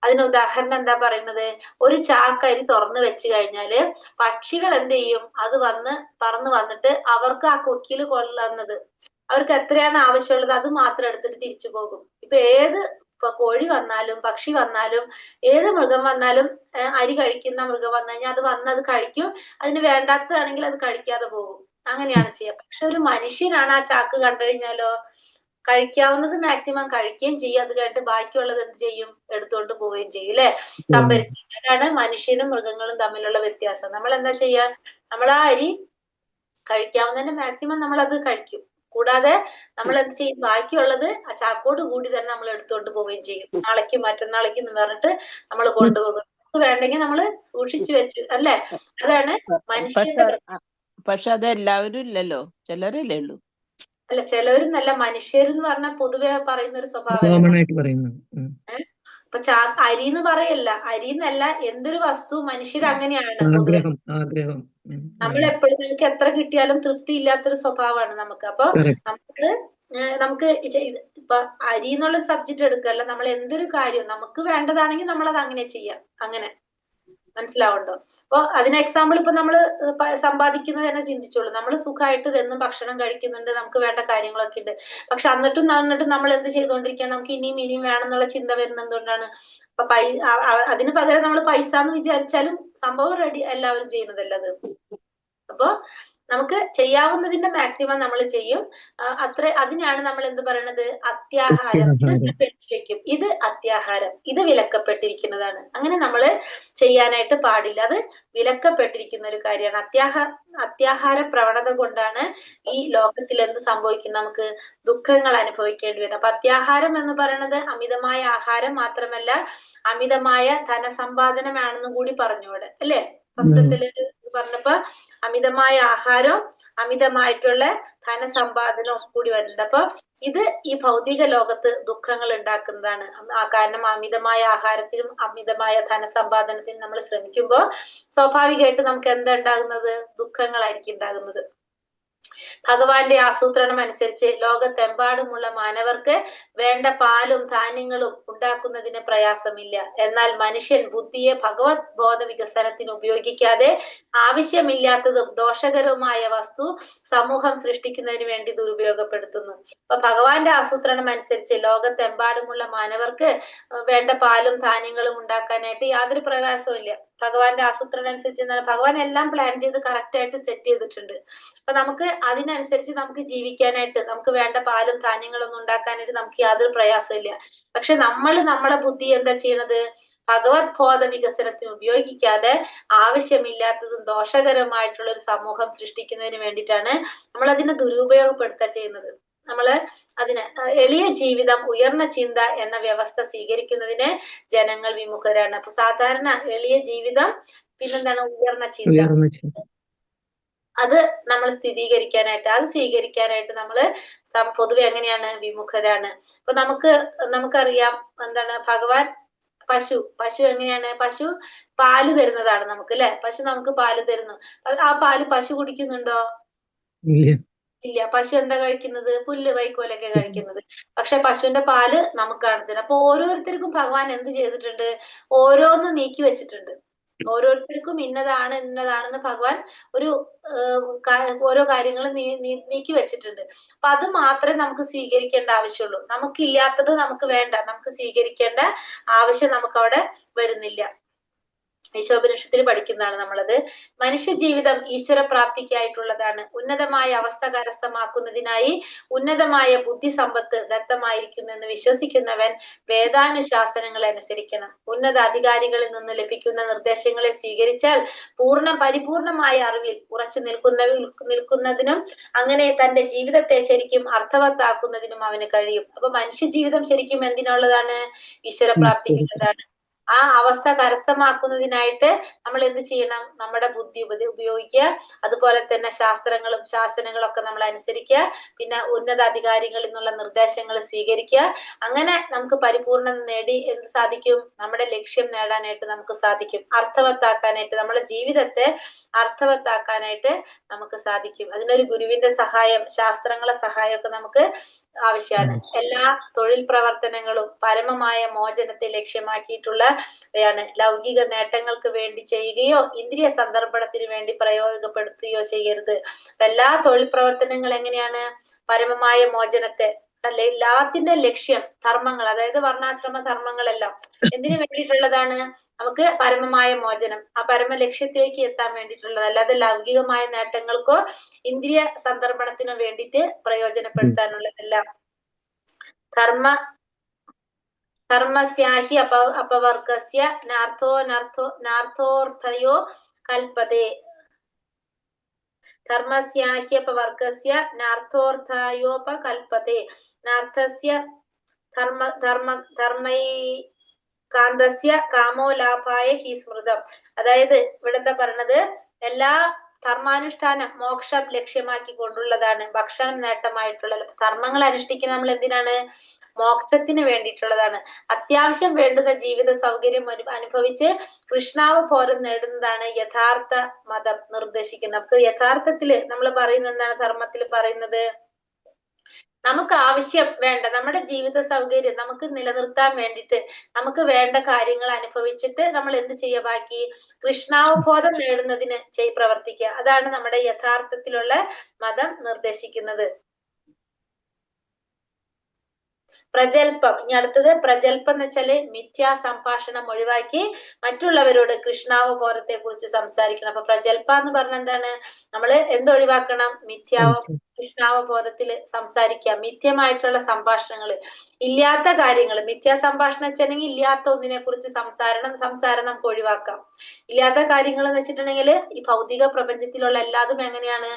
അതിന് ഉദാഹരണം എന്താ പറയുന്നത്? ഒരു ചാക്കരി തുറന്നു വെച്ച് കഴിഞ്ഞാല് പക്ഷികൾ എന്ത് ചെയ്യും? അത് പറന്ന് വന്നിട്ട് അവർക്ക് ആ കൊക്കില് കൊള്ളുന്നത്, അവർക്ക് എത്രയാണ് ആവശ്യമുള്ളത് അത് മാത്രം എടുത്തിട്ട് തിരിച്ചു പോകും. ഇപ്പൊ കോഴി വന്നാലും പക്ഷി വന്നാലും ഏത് മൃഗം വന്നാലും, അരി കഴിക്കുന്ന മൃഗം വന്നു കഴിഞ്ഞാൽ അത് അത് കഴിക്കും. അതിന് വേണ്ടാത്തതാണെങ്കിൽ അത് കഴിക്കാതെ പോകും. അങ്ങനെയാണ് ചെയ്യുക. പക്ഷെ ഒരു മനുഷ്യനാണ് ആ ചാക്ക് കണ്ടു കഴിഞ്ഞാലോ കഴിക്കാവുന്നത് മാക്സിമം കഴിക്കുകയും ചെയ്യും. അത് കഴിഞ്ഞിട്ട് ബാക്കിയുള്ളത് എന്ത് ചെയ്യും? എടുത്തുകൊണ്ട് പോവുകയും ചെയ്യും, അല്ലെ? സംഭരിച്ചു. അതാണ് മനുഷ്യനും മൃഗങ്ങളും തമ്മിലുള്ള വ്യത്യാസം. നമ്മൾ എന്താ ചെയ്യാ? നമ്മൾ ആ അരി കഴിക്കാവുന്നതിന്റെ മാക്സിമം നമ്മൾ അത് കഴിക്കും. കൂടാതെ നമ്മൾ എന്ത് ചെയ്യും? ബാക്കിയുള്ളത് ആ ചാക്കോട് കൂടി തന്നെ നമ്മൾ എടുത്തുകൊണ്ട് പോവുകയും ചെയ്യും. നാളേക്കും മറ്റന്നാളേക്കും എന്ന് പറഞ്ഞിട്ട് നമ്മൾ കൊണ്ടുപോകും. നമുക്ക് വേണ്ടെങ്കിൽ നമ്മൾ സൂക്ഷിച്ചു വെച്ചു, അല്ലെ? അതാണ് മനുഷ്യന്റെ. പക്ഷെ അത് എല്ലാവരും ഇല്ലല്ലോ, ചിലരല്ലേ ഉള്ളൂ. അല്ല, ചിലവരെന്നല്ല, മനുഷ്യരെന്ന് പറഞ്ഞാൽ പൊതുവെ പറയുന്ന ഒരു സ്വഭാവം. ഇപ്പൊ അരി എന്ന് പറയല്ല, അരിന്നല്ല, എന്തൊരു വസ്തു മനുഷ്യർ അങ്ങനെയാണ് പൊതുവെ. നമ്മൾ എപ്പോഴും നമുക്ക് എത്ര കിട്ടിയാലും തൃപ്തി ഇല്ലാത്തൊരു സ്വഭാവമാണ് നമുക്ക്. അപ്പൊ നമുക്ക് ഇപ്പൊ അരി എന്നുള്ള സബ്ജക്ട് എടുക്കല്ല, നമ്മൾ എന്തൊരു കാര്യം നമുക്ക് വേണ്ടതാണെങ്കിൽ നമ്മൾ അത് അങ്ങനെ ചെയ്യാം. അങ്ങനെ മനസ്സിലാവുണ്ടോ? അപ്പൊ അതിന് എക്സാമ്പിൾ ഇപ്പൊ നമ്മള് സമ്പാദിക്കുന്നത് തന്നെ ചിന്തിച്ചോളൂ. നമ്മൾ സുഖമായിട്ട് എന്നും ഭക്ഷണം കഴിക്കുന്നുണ്ട്, നമുക്ക് വേണ്ട കാര്യങ്ങളൊക്കെ ഉണ്ട്. പക്ഷെ എന്നിട്ടും നമ്മൾ എന്ത് ചെയ്തുകൊണ്ടിരിക്കുകയാണ്? നമുക്ക് ഇനിയും വേണമെന്നുള്ള ചിന്ത വരുന്നത് എന്തുകൊണ്ടാണ്? അപ്പൊ അതിന് പകരം നമ്മൾ പൈസ എന്ന് വിചാരിച്ചാലും സംഭവം റെഡി എല്ലാവരും ചെയ്യുന്നതല്ല അത്. അപ്പൊ നമുക്ക് ചെയ്യാവുന്നതിന്റെ മാക്സിമം നമ്മൾ ചെയ്യും. അതിനാണ് നമ്മൾ എന്ത് പറയണത്? അത്യാഹാരം. ഇത് വെച്ച് വെക്കും, ഇത് അത്യാഹാരം, ഇത് വിലക്കപ്പെട്ടിരിക്കുന്നതാണ്. അങ്ങനെ നമ്മൾ ചെയ്യാനായിട്ട് പാടില്ല. അത് വിലക്കപ്പെട്ടിരിക്കുന്ന ഒരു കാര്യമാണ്. അത്യാഹാര പ്രവണത കൊണ്ടാണ് ഈ ലോകത്തിൽ എന്ത് സംഭവിക്കും? നമുക്ക് ദുഃഖങ്ങൾ അനുഭവിക്കേണ്ടി വരും. അപ്പൊ അത്യാഹാരം എന്ന് പറയുന്നത് അമിതമായ ആഹാരം മാത്രമല്ല, അമിതമായ ധനസമ്പാദനമാണെന്നും കൂടി പറഞ്ഞൂടെ, അല്ലേ? ഫസ്റ്റത്തില് പറഞ്ഞപ്പോ അമിതമായ ആഹാരവും അമിതമായിട്ടുള്ള ധനസമ്പാദനവും കൂടി വരുന്നുണ്ട്. അപ്പൊ ഇത് ഈ ഭൗതിക ലോകത്ത് ദുഃഖങ്ങൾ ഉണ്ടാക്കുന്നതാണ്. കാരണം അമിതമായ ആഹാരത്തിനും അമിതമായ ധനസമ്പാദനത്തിനും നമ്മൾ ശ്രമിക്കുമ്പോൾ സ്വാഭാവികമായിട്ട് നമുക്ക് എന്താ ഉണ്ടാകുന്നത്? ദുഃഖങ്ങളായിരിക്കും ഉണ്ടാകുന്നത്. ഭഗവാന്റെ ആസൂത്രണം അനുസരിച്ച് ലോകത്തെമ്പാടുമുള്ള മാനവർക്ക് വേണ്ട പാലും ധാന്യങ്ങളും ഉണ്ടാക്കുന്നതിന് പ്രയാസമില്ല. എന്നാൽ മനുഷ്യൻ ബുദ്ധിയെ ഭഗവത് ബോധ വികസനത്തിന് ഉപയോഗിക്കാതെ ആവശ്യമില്ലാത്തതും ദോഷകരവുമായ വസ്തു സമൂഹം സൃഷ്ടിക്കുന്നതിന് വേണ്ടി ദുരുപയോഗപ്പെടുത്തുന്നു. അപ്പൊ ഭഗവാന്റെ ആസൂത്രണം അനുസരിച്ച് ലോകത്തെമ്പാടുമുള്ള മാനവർക്ക് വേണ്ട പാലും ധാന്യങ്ങളും ഉണ്ടാക്കാനായിട്ട് യാതൊരു പ്രയാസവും ഇല്ല. ഭഗവാന്റെ ആസൂത്രണം അനുസരിച്ച് ഭഗവാൻ എല്ലാം പ്ലാൻ ചെയ്ത് കറക്റ്റ് ആയിട്ട് സെറ്റ് ചെയ്തിട്ടുണ്ട്. അപ്പൊ നമുക്ക് അതിനനുസരിച്ച് നമുക്ക് ജീവിക്കാനായിട്ട്, നമുക്ക് വേണ്ട പാലും ധാന്യങ്ങളൊന്നും ഉണ്ടാക്കാനായിട്ട് നമുക്ക് യാതൊരു പ്രയാസമില്ല. പക്ഷെ നമ്മളെ ബുദ്ധി എന്താ ചെയ്യണത്? ഭഗവത് ബോധ വികസനത്തിന് ഉപയോഗിക്കാതെ ആവശ്യമില്ലാത്തതും ദോഷകരമായിട്ടുള്ള ഒരു സമൂഹം സൃഷ്ടിക്കുന്നതിന് വേണ്ടിയിട്ടാണ് നമ്മൾ അതിനെ ദുരുപയോഗപ്പെടുത്തുക ചെയ്യുന്നത്. നമ്മള് അതിന് എളിയ ജീവിതം ഉയർന്ന ചിന്ത എന്ന വ്യവസ്ഥ സ്വീകരിക്കുന്നതിന് ജനങ്ങൾ വിമുഖരാണ്. അപ്പൊ സാധാരണ എളിയ ജീവിതം, പിന്നെന്താണ്? ഉയർന്ന ചിന്ത. അത് നമ്മൾ സ്വീകരിക്കാനായിട്ട് നമ്മള് പൊതുവെ എങ്ങനെയാണ്? വിമുഖരാണ്. അപ്പൊ നമുക്കറിയാം എന്താണ്? ഭഗവാൻ പശു എങ്ങനെയാണ്? പശു പാല് തരുന്നതാണ് നമുക്ക്, അല്ലെ? പശു നമുക്ക് പാല് തരുന്നു. ആ പാല് പശു കുടിക്കുന്നുണ്ടോ? ഇല്ല. പശു എന്താ കഴിക്കുന്നത്? പുല്ല്, വൈക്കോലൊക്കെ കഴിക്കുന്നത്. പക്ഷെ പശുവിന്റെ പാല് നമുക്കാണ് തരുന്നത്. അപ്പൊ ഓരോരുത്തർക്കും ഭഗവാൻ എന്ത് ചെയ്തിട്ടുണ്ട്? ഓരോന്ന് നീക്കി വെച്ചിട്ടുണ്ട്. ഓരോരുത്തർക്കും ഇന്നതാണെന്ന് ഭഗവാൻ ഓരോ കാര്യങ്ങൾ നീക്കി വെച്ചിട്ടുണ്ട്. അപ്പൊ അത് മാത്രമേ നമുക്ക് സ്വീകരിക്കേണ്ട ആവശ്യമുള്ളൂ. നമുക്കില്ലാത്തത് നമുക്ക് വേണ്ട, നമുക്ക് സ്വീകരിക്കേണ്ട ആവശ്യം നമുക്ക് അവിടെ വരുന്നില്ല. ഈശോപനിഷത്തിൽ പഠിക്കുന്നതാണ് നമ്മളത്. മനുഷ്യ ജീവിതം ഈശ്വര പ്രാപ്തിക്കായിട്ടുള്ളതാണ്. ഉന്നതമായ അവസ്ഥ കരസ്ഥമാക്കുന്നതിനായി ഉന്നതമായ ബുദ്ധി സമ്പത്ത് ദത്തമായിരിക്കുന്നു എന്ന് വിശ്വസിക്കുന്നവൻ വേദാനുശാസനങ്ങളെ അനുസരിക്കണം. ഉന്നത അധികാരികളിൽ നിന്ന് ലഭിക്കുന്ന നിർദ്ദേശങ്ങളെ സ്വീകരിച്ചാൽ പരിപൂർണമായ അറിവിൽ ഉറച്ചു നിൽക്കുന്നതിനും അങ്ങനെ തന്റെ ജീവിതത്തെ ശരിക്കും അർത്ഥവത്താക്കുന്നതിനും അവന് കഴിയും. അപ്പൊ മനുഷ്യ ജീവിതം ശരിക്കും എന്തിനുള്ളതാണ്? ഈശ്വര പ്രാപ്തിക്കുള്ളതാണ്. ആ അവസ്ഥ കരസ്ഥമാക്കുന്നതിനായിട്ട് നമ്മൾ എന്ത് ചെയ്യണം? നമ്മുടെ ബുദ്ധി ഉപയോഗിക്കുക. അതുപോലെ തന്നെ ശാസ്ത്രങ്ങളും ശാസനങ്ങളൊക്കെ നമ്മൾ അനുസരിക്കുക. പിന്നെ ഉന്നത അധികാരികളിൽ നിന്നുള്ള നിർദ്ദേശങ്ങൾ സ്വീകരിക്കുക. അങ്ങനെ നമുക്ക് പരിപൂർണത നേടി എന്ത് സാധിക്കും? നമ്മുടെ ലക്ഷ്യം നേടാനായിട്ട് നമുക്ക് സാധിക്കും. അർത്ഥവത്താക്കാനായിട്ട്, നമ്മുടെ ജീവിതത്തെ അർത്ഥവത്താക്കാനായിട്ട് നമുക്ക് സാധിക്കും. അതിനൊരു ഗുരുവിന്റെ സഹായം, ശാസ്ത്രങ്ങളെ സഹായമൊക്കെ നമുക്ക് ആവശ്യമാണ്. എല്ലാ തൊഴിൽ പ്രവർത്തനങ്ങളും പരമമായ മോചനത്തെ ലക്ഷ്യമാക്കിയിട്ടുള്ളവയാണ്. ലൗകിക നേട്ടങ്ങൾക്ക് വേണ്ടി ചെയ്യുകയോ ഇന്ദ്രിയ സന്ദർഭത്തിന് വേണ്ടി പ്രയോഗപ്പെടുത്തുകയോ ചെയ്യരുത്. എല്ലാ തൊഴിൽ പ്രവർത്തനങ്ങൾ എങ്ങനെയാണ്? പരമമായ മോചനത്തെ, അല്ലെ? എല്ലാത്തിന്റെ ലക്ഷ്യം ധർമ്മങ്ങൾ, അതായത് വർണ്ണാശ്രമ ധർമ്മങ്ങളെല്ലാം എന്തിനു വേണ്ടിയിട്ടുള്ളതാണ്? നമുക്ക് പരമമായ മോചനം, ആ പരമ ലക്ഷ്യത്തിലേക്ക് എത്താൻ വേണ്ടിയിട്ടുള്ളത്. അല്ലാതെ ലൗകികമായ നേട്ടങ്ങൾക്കോ ഇന്ദ്രിയ സന്ദർഭത്തിനോ വേണ്ടിയിട്ട് പ്രയോജനപ്പെടുത്താനുള്ളതല്ല. ധർമ്മസ്യാഹി അപവർഗസ്യ നാർത്ഥോർത്ഥയോ കൽപ്പതേ. ധർമ്മസ്യാഹി അപവർഗസ്യ നാർത്ഥോർത്ഥയോപകൽപ്പതേ. നാർത്ഥസ്യ ധർമ്മൈകാന്തസ്യ കാമോ ലാഭായ ഹി സ്മൃതം. അതായത് ഇവിടെ എന്താ പറയണത്? എല്ലാ ധർമാനുഷ്ഠാനം മോക്ഷം ലക്ഷ്യമാക്കി കൊണ്ടുള്ളതാണ്. ഭക്ഷണം നേട്ടമായിട്ടുള്ള ധർമ്മങ്ങൾ അനുഷ്ഠിക്കുന്ന നമ്മൾ എന്തിനാണ്? മോക്ഷത്തിന് വേണ്ടിയിട്ടുള്ളതാണ്. അത്യാവശ്യം വേണ്ടുന്ന ജീവിത സൗകര്യം അനുഭവിച്ച് കൃഷ്ണാവബോധം നേടുന്നതാണ് യഥാർത്ഥ മതം നിർദ്ദേശിക്കുന്നത്. നമുക്ക് യഥാർത്ഥത്തില് നമ്മൾ പറയുന്നത് എന്താണ്? ധർമ്മത്തിൽ പറയുന്നത് നമുക്ക് ആവശ്യം വേണ്ട നമ്മുടെ ജീവിത സൗകര്യം നമുക്ക് നിലനിർത്താൻ വേണ്ടിയിട്ട് നമുക്ക് വേണ്ട കാര്യങ്ങൾ അനുഭവിച്ചിട്ട് നമ്മൾ എന്ത് ചെയ്യുക? ബാക്കി കൃഷ്ണാവബോധം നേടുന്നതിന് പ്രവർത്തിക്കുക. അതാണ് നമ്മുടെ യഥാർത്ഥത്തിലുള്ള മതം നിർദ്ദേശിക്കുന്നത്. പ്രജൽപ്പം. ഇനി അടുത്തത് പ്രജൽപ്പം എന്ന് വെച്ചാല് മിഥ്യാ സംഭാഷണം ഒഴിവാക്കി മറ്റുള്ളവരോട് കൃഷ്ണാവബോധത്തെ കുറിച്ച് സംസാരിക്കണം. അപ്പൊ പ്രജൽപ്പ എന്ന് പറഞ്ഞ എന്താണ്? നമ്മള് എന്തൊഴിവാക്കണം? കൃഷ്ണാവബോധത്തിൽ സംസാരിക്കുക. മിഥ്യമായിട്ടുള്ള സംഭാഷണങ്ങൾ, ഇല്ലാത്ത കാര്യങ്ങൾ. മിഥ്യാ സംഭാഷണം വെച്ചിട്ടുണ്ടെങ്കിൽ ഇല്ലാത്ത ഒന്നിനെ കുറിച്ച് സംസാരം നമുക്ക് ഒഴിവാക്കാം. ഇല്ലാത്ത കാര്യങ്ങൾ എന്ന് വെച്ചിട്ടുണ്ടെങ്കിൽ ഈ ഭൗതിക പ്രപഞ്ചത്തിലുള്ള എല്ലാതും എങ്ങനെയാണ്?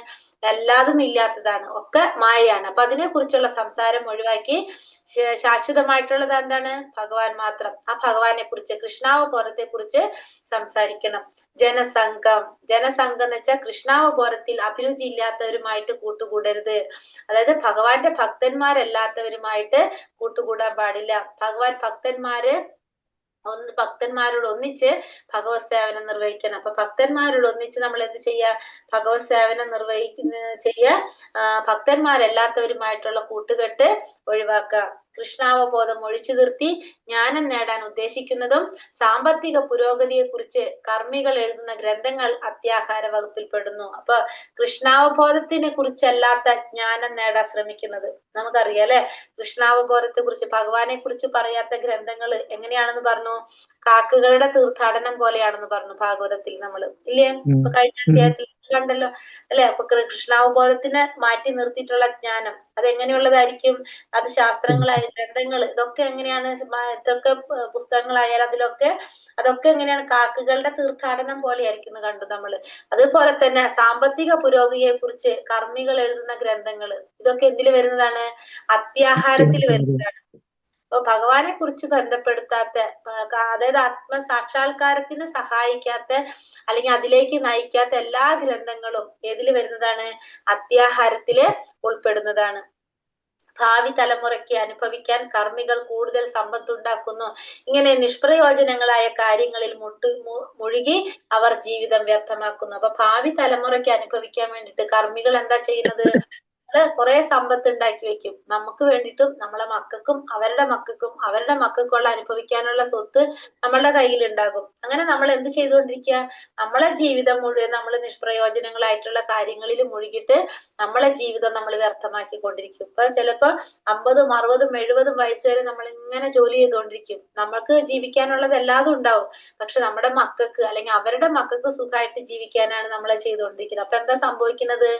എല്ലാതും ഇല്ലാത്തതാണ്, ഒക്കെ മായയാണ്. അപ്പൊ അതിനെ കുറിച്ചുള്ള സംസാരം ഒഴിവാക്കി ശാശ്വതമായിട്ടുള്ളത് എന്താണ്? ഭഗവാൻ മാത്രം. ആ ഭഗവാനെ കുറിച്ച് കൃഷ്ണാവബോധത്തെ കുറിച്ച് സംസാരിക്കണം. ജനസംഘം. ജനസംഘം എന്ന് വെച്ചാൽ കൃഷ്ണാവബോധത്തിൽ അഭിരുചി ഇല്ലാത്തവരുമായിട്ട് കൂട്ടുകൂടരുത്. അതായത് ഭഗവാന്റെ ഭക്തന്മാരല്ലാത്തവരുമായിട്ട് കൂട്ടുകൂടാൻ പാടില്ല. ഭക്തന്മാരോട് ഒന്നിച്ച് ഭഗവത് സേവനം നിർവഹിക്കണം. അപ്പൊ ഭക്തന്മാരോട് ഒന്നിച്ച് നമ്മൾ എന്ത് ചെയ്യുക? ഭഗവത് സേവനം ഭക്തന്മാരല്ലാത്തവരുമായിട്ടുള്ള കൂട്ടുകെട്ട് ഒഴിവാക്കുക. കൃഷ്ണാവബോധം ഒഴിച്ചു നിർത്തി ജ്ഞാനം നേടാൻ ഉദ്ദേശിക്കുന്നതും സാമ്പത്തിക പുരോഗതിയെ കുറിച്ച് കർമ്മികൾ എഴുതുന്ന ഗ്രന്ഥങ്ങൾ അത്യാഹാര വകുപ്പിൽ പെടുന്നു. അപ്പൊ കൃഷ്ണാവബോധത്തിനെ കുറിച്ചല്ലാത്ത ജ്ഞാനം നേടാൻ ശ്രമിക്കുന്നത് നമുക്കറിയാം അല്ലെ. കൃഷ്ണാവബോധത്തെ കുറിച്ച് ഭഗവാനെ കുറിച്ച് പറയാത്ത ഗ്രന്ഥങ്ങൾ എങ്ങനെയാണെന്ന് പറഞ്ഞു? കാക്കകളുടെ തീർത്ഥാടനം പോലെയാണെന്ന് പറഞ്ഞു ഭാഗവതത്തിൽ നമ്മള് ഇല്ലേ? ഇപ്പൊ കഴിഞ്ഞ അധ്യായത്തിൽ കണ്ടല്ലോ അല്ലെ. അപ്പൊ കൃഷ്ണാവബോധത്തിനെ മാറ്റി നിർത്തിയിട്ടുള്ള ജ്ഞാനം അതെങ്ങനെയുള്ളതായിരിക്കും? അത് ശാസ്ത്രങ്ങളായ ഗ്രന്ഥങ്ങൾ ഇതൊക്കെ എങ്ങനെയാണ്? ഇതൊക്കെ പുസ്തകങ്ങളായാലും അതൊക്കെ എങ്ങനെയാണ്? കാക്കകളുടെ തീർത്ഥാടനം പോലെയായിരിക്കും കണ്ടു നമ്മള്. അതുപോലെ തന്നെ സാമ്പത്തിക പുരോഗതിയെ കുറിച്ച് കർമ്മികൾ എഴുതുന്ന ഗ്രന്ഥങ്ങൾ ഇതൊക്കെ എന്തിൽ വരുന്നതാണ്? അത്യാഹാരത്തിൽ വരുന്നതാണ്. അപ്പൊ ഭഗവാനെ കുറിച്ച് ബന്ധപ്പെടുത്താത്ത, അതായത് ആത്മസാക്ഷാത്കാരത്തിന് സഹായിക്കാത്ത അല്ലെങ്കിൽ അതിലേക്ക് നയിക്കാത്ത എല്ലാ ഗ്രന്ഥങ്ങളും ഏതിൽ വരുന്നതാണ്? അത്യാഹാരത്തില് ഉൾപ്പെടുന്നതാണ്. ഭാവി തലമുറയ്ക്ക് അനുഭവിക്കാൻ കർമ്മികൾ കൂടുതൽ സമ്പത്തുണ്ടാക്കുന്നു. ഇങ്ങനെ നിഷ്പ്രയോജനങ്ങളായ കാര്യങ്ങളിൽ മുഴുകി അവർ ജീവിതം വ്യർത്ഥമാക്കുന്നു. അപ്പൊ ഭാവി തലമുറയ്ക്ക് അനുഭവിക്കാൻ വേണ്ടിയിട്ട് കർമ്മികൾ എന്താ ചെയ്യുന്നത്? കുറെ സമ്പത്ത് ഉണ്ടാക്കി വെക്കും. നമുക്ക് വേണ്ടിയിട്ടും നമ്മളെ മക്കൾക്കും അവരുടെ മക്കൾക്കുള്ള അനുഭവിക്കാനുള്ള സ്വത്ത് നമ്മളുടെ കയ്യിൽ ഉണ്ടാകും. അങ്ങനെ നമ്മൾ എന്ത് ചെയ്തുകൊണ്ടിരിക്കുക? നമ്മളെ ജീവിതം മുഴുവൻ നമ്മൾ നിഷ്പ്രയോജനങ്ങളായിട്ടുള്ള കാര്യങ്ങളിൽ മുഴുകിയിട്ട് നമ്മളെ ജീവിതം നമ്മൾ വ്യർത്ഥമാക്കിക്കൊണ്ടിരിക്കും. ഇപ്പൊ ചിലപ്പോ 50, 60, 70 വയസ്സ് വരെ നമ്മൾ ഇങ്ങനെ ജോലി ചെയ്തുകൊണ്ടിരിക്കും. നമുക്ക് ജീവിക്കാനുള്ളത് എല്ലാതും ഉണ്ടാവും. പക്ഷെ നമ്മുടെ മക്കൾക്ക് അല്ലെങ്കിൽ അവരുടെ മക്കൾക്ക് സുഖമായിട്ട് ജീവിക്കാനാണ് നമ്മളെ ചെയ്തുകൊണ്ടിരിക്കുന്നത്. അപ്പൊ എന്താ സംഭവിക്കുന്നത്?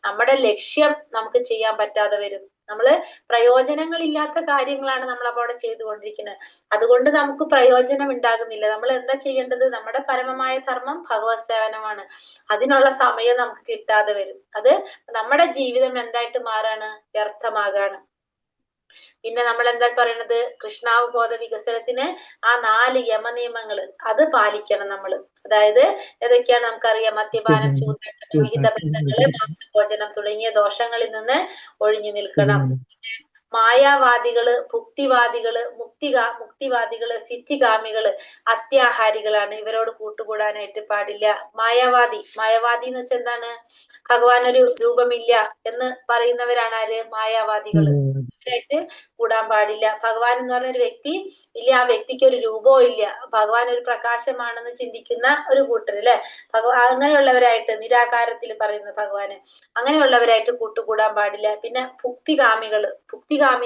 നമ്മുടെ ലക്ഷ്യം നമുക്ക് ചെയ്യാൻ പറ്റാതെ വരും. നമ്മള് പ്രയോജനങ്ങളില്ലാത്ത കാര്യങ്ങളാണ് നമ്മൾ അപ്പോൾ അവിടെ ചെയ്തുകൊണ്ടിരിക്കുന്നത്. അതുകൊണ്ട് നമുക്ക് പ്രയോജനം ഉണ്ടാകുന്നില്ല. നമ്മൾ എന്താ ചെയ്യേണ്ടത്? നമ്മുടെ പരമമായ ധർമ്മം ഭഗവത് സേവനമാണ്. അതിനുള്ള സമയം നമുക്ക് കിട്ടാതെ വരും. അത് നമ്മുടെ ജീവിതം എന്തായിട്ട് മാറാണ്? വ്യർത്ഥമാകാണ്. പിന്നെ നമ്മൾ എന്താ പറയണത്? കൃഷ്ണാവബോധ വികസനത്തിന് ആ 4 യമനിയമങ്ങൾ അത് പാലിക്കണം നമ്മള്. അതായത് ഏതൊക്കെയാണ് നമുക്കറിയാം? മദ്യപാനം, ചൂതാട്ടം, വിഹിത ബന്ധങ്ങള്, മാംസഭോജനം തുടങ്ങിയ ദോഷങ്ങളിൽ നിന്ന് ഒഴിഞ്ഞു നിൽക്കണം. മായാവാദികള്, മുക്തിവാദികള്, സിദ്ധിഗാമികള് അത്യാഹാരികളാണ്. ഇവരോട് കൂട്ടുകൂടാനായിട്ട് പാടില്ല. മായാവാദി എന്ന് വെച്ചാൽ എന്താണ്? ഭഗവാൻ ഒരു രൂപമില്ല എന്ന് പറയുന്നവരാണ് ആര്? മായാവാദികള്. ഇവരായിട്ട് കൂടാൻ പാടില്ല. ഭഗവാൻ എന്ന് പറഞ്ഞ ഒരു വ്യക്തി ഇല്ല, ആ വ്യക്തിക്ക് ഒരു രൂപവും ഇല്ല, ഭഗവാൻ ഒരു പ്രകാശമാണെന്ന് ചിന്തിക്കുന്ന ഒരു കൂട്ടർ അല്ലെ. അങ്ങനെയുള്ളവരായിട്ട് നിരാകാരത്തിൽ പറയുന്ന ഭഗവാന്, അങ്ങനെയുള്ളവരായിട്ട് കൂട്ടുകൂടാൻ പാടില്ല. പിന്നെ ഭുക്തികാമി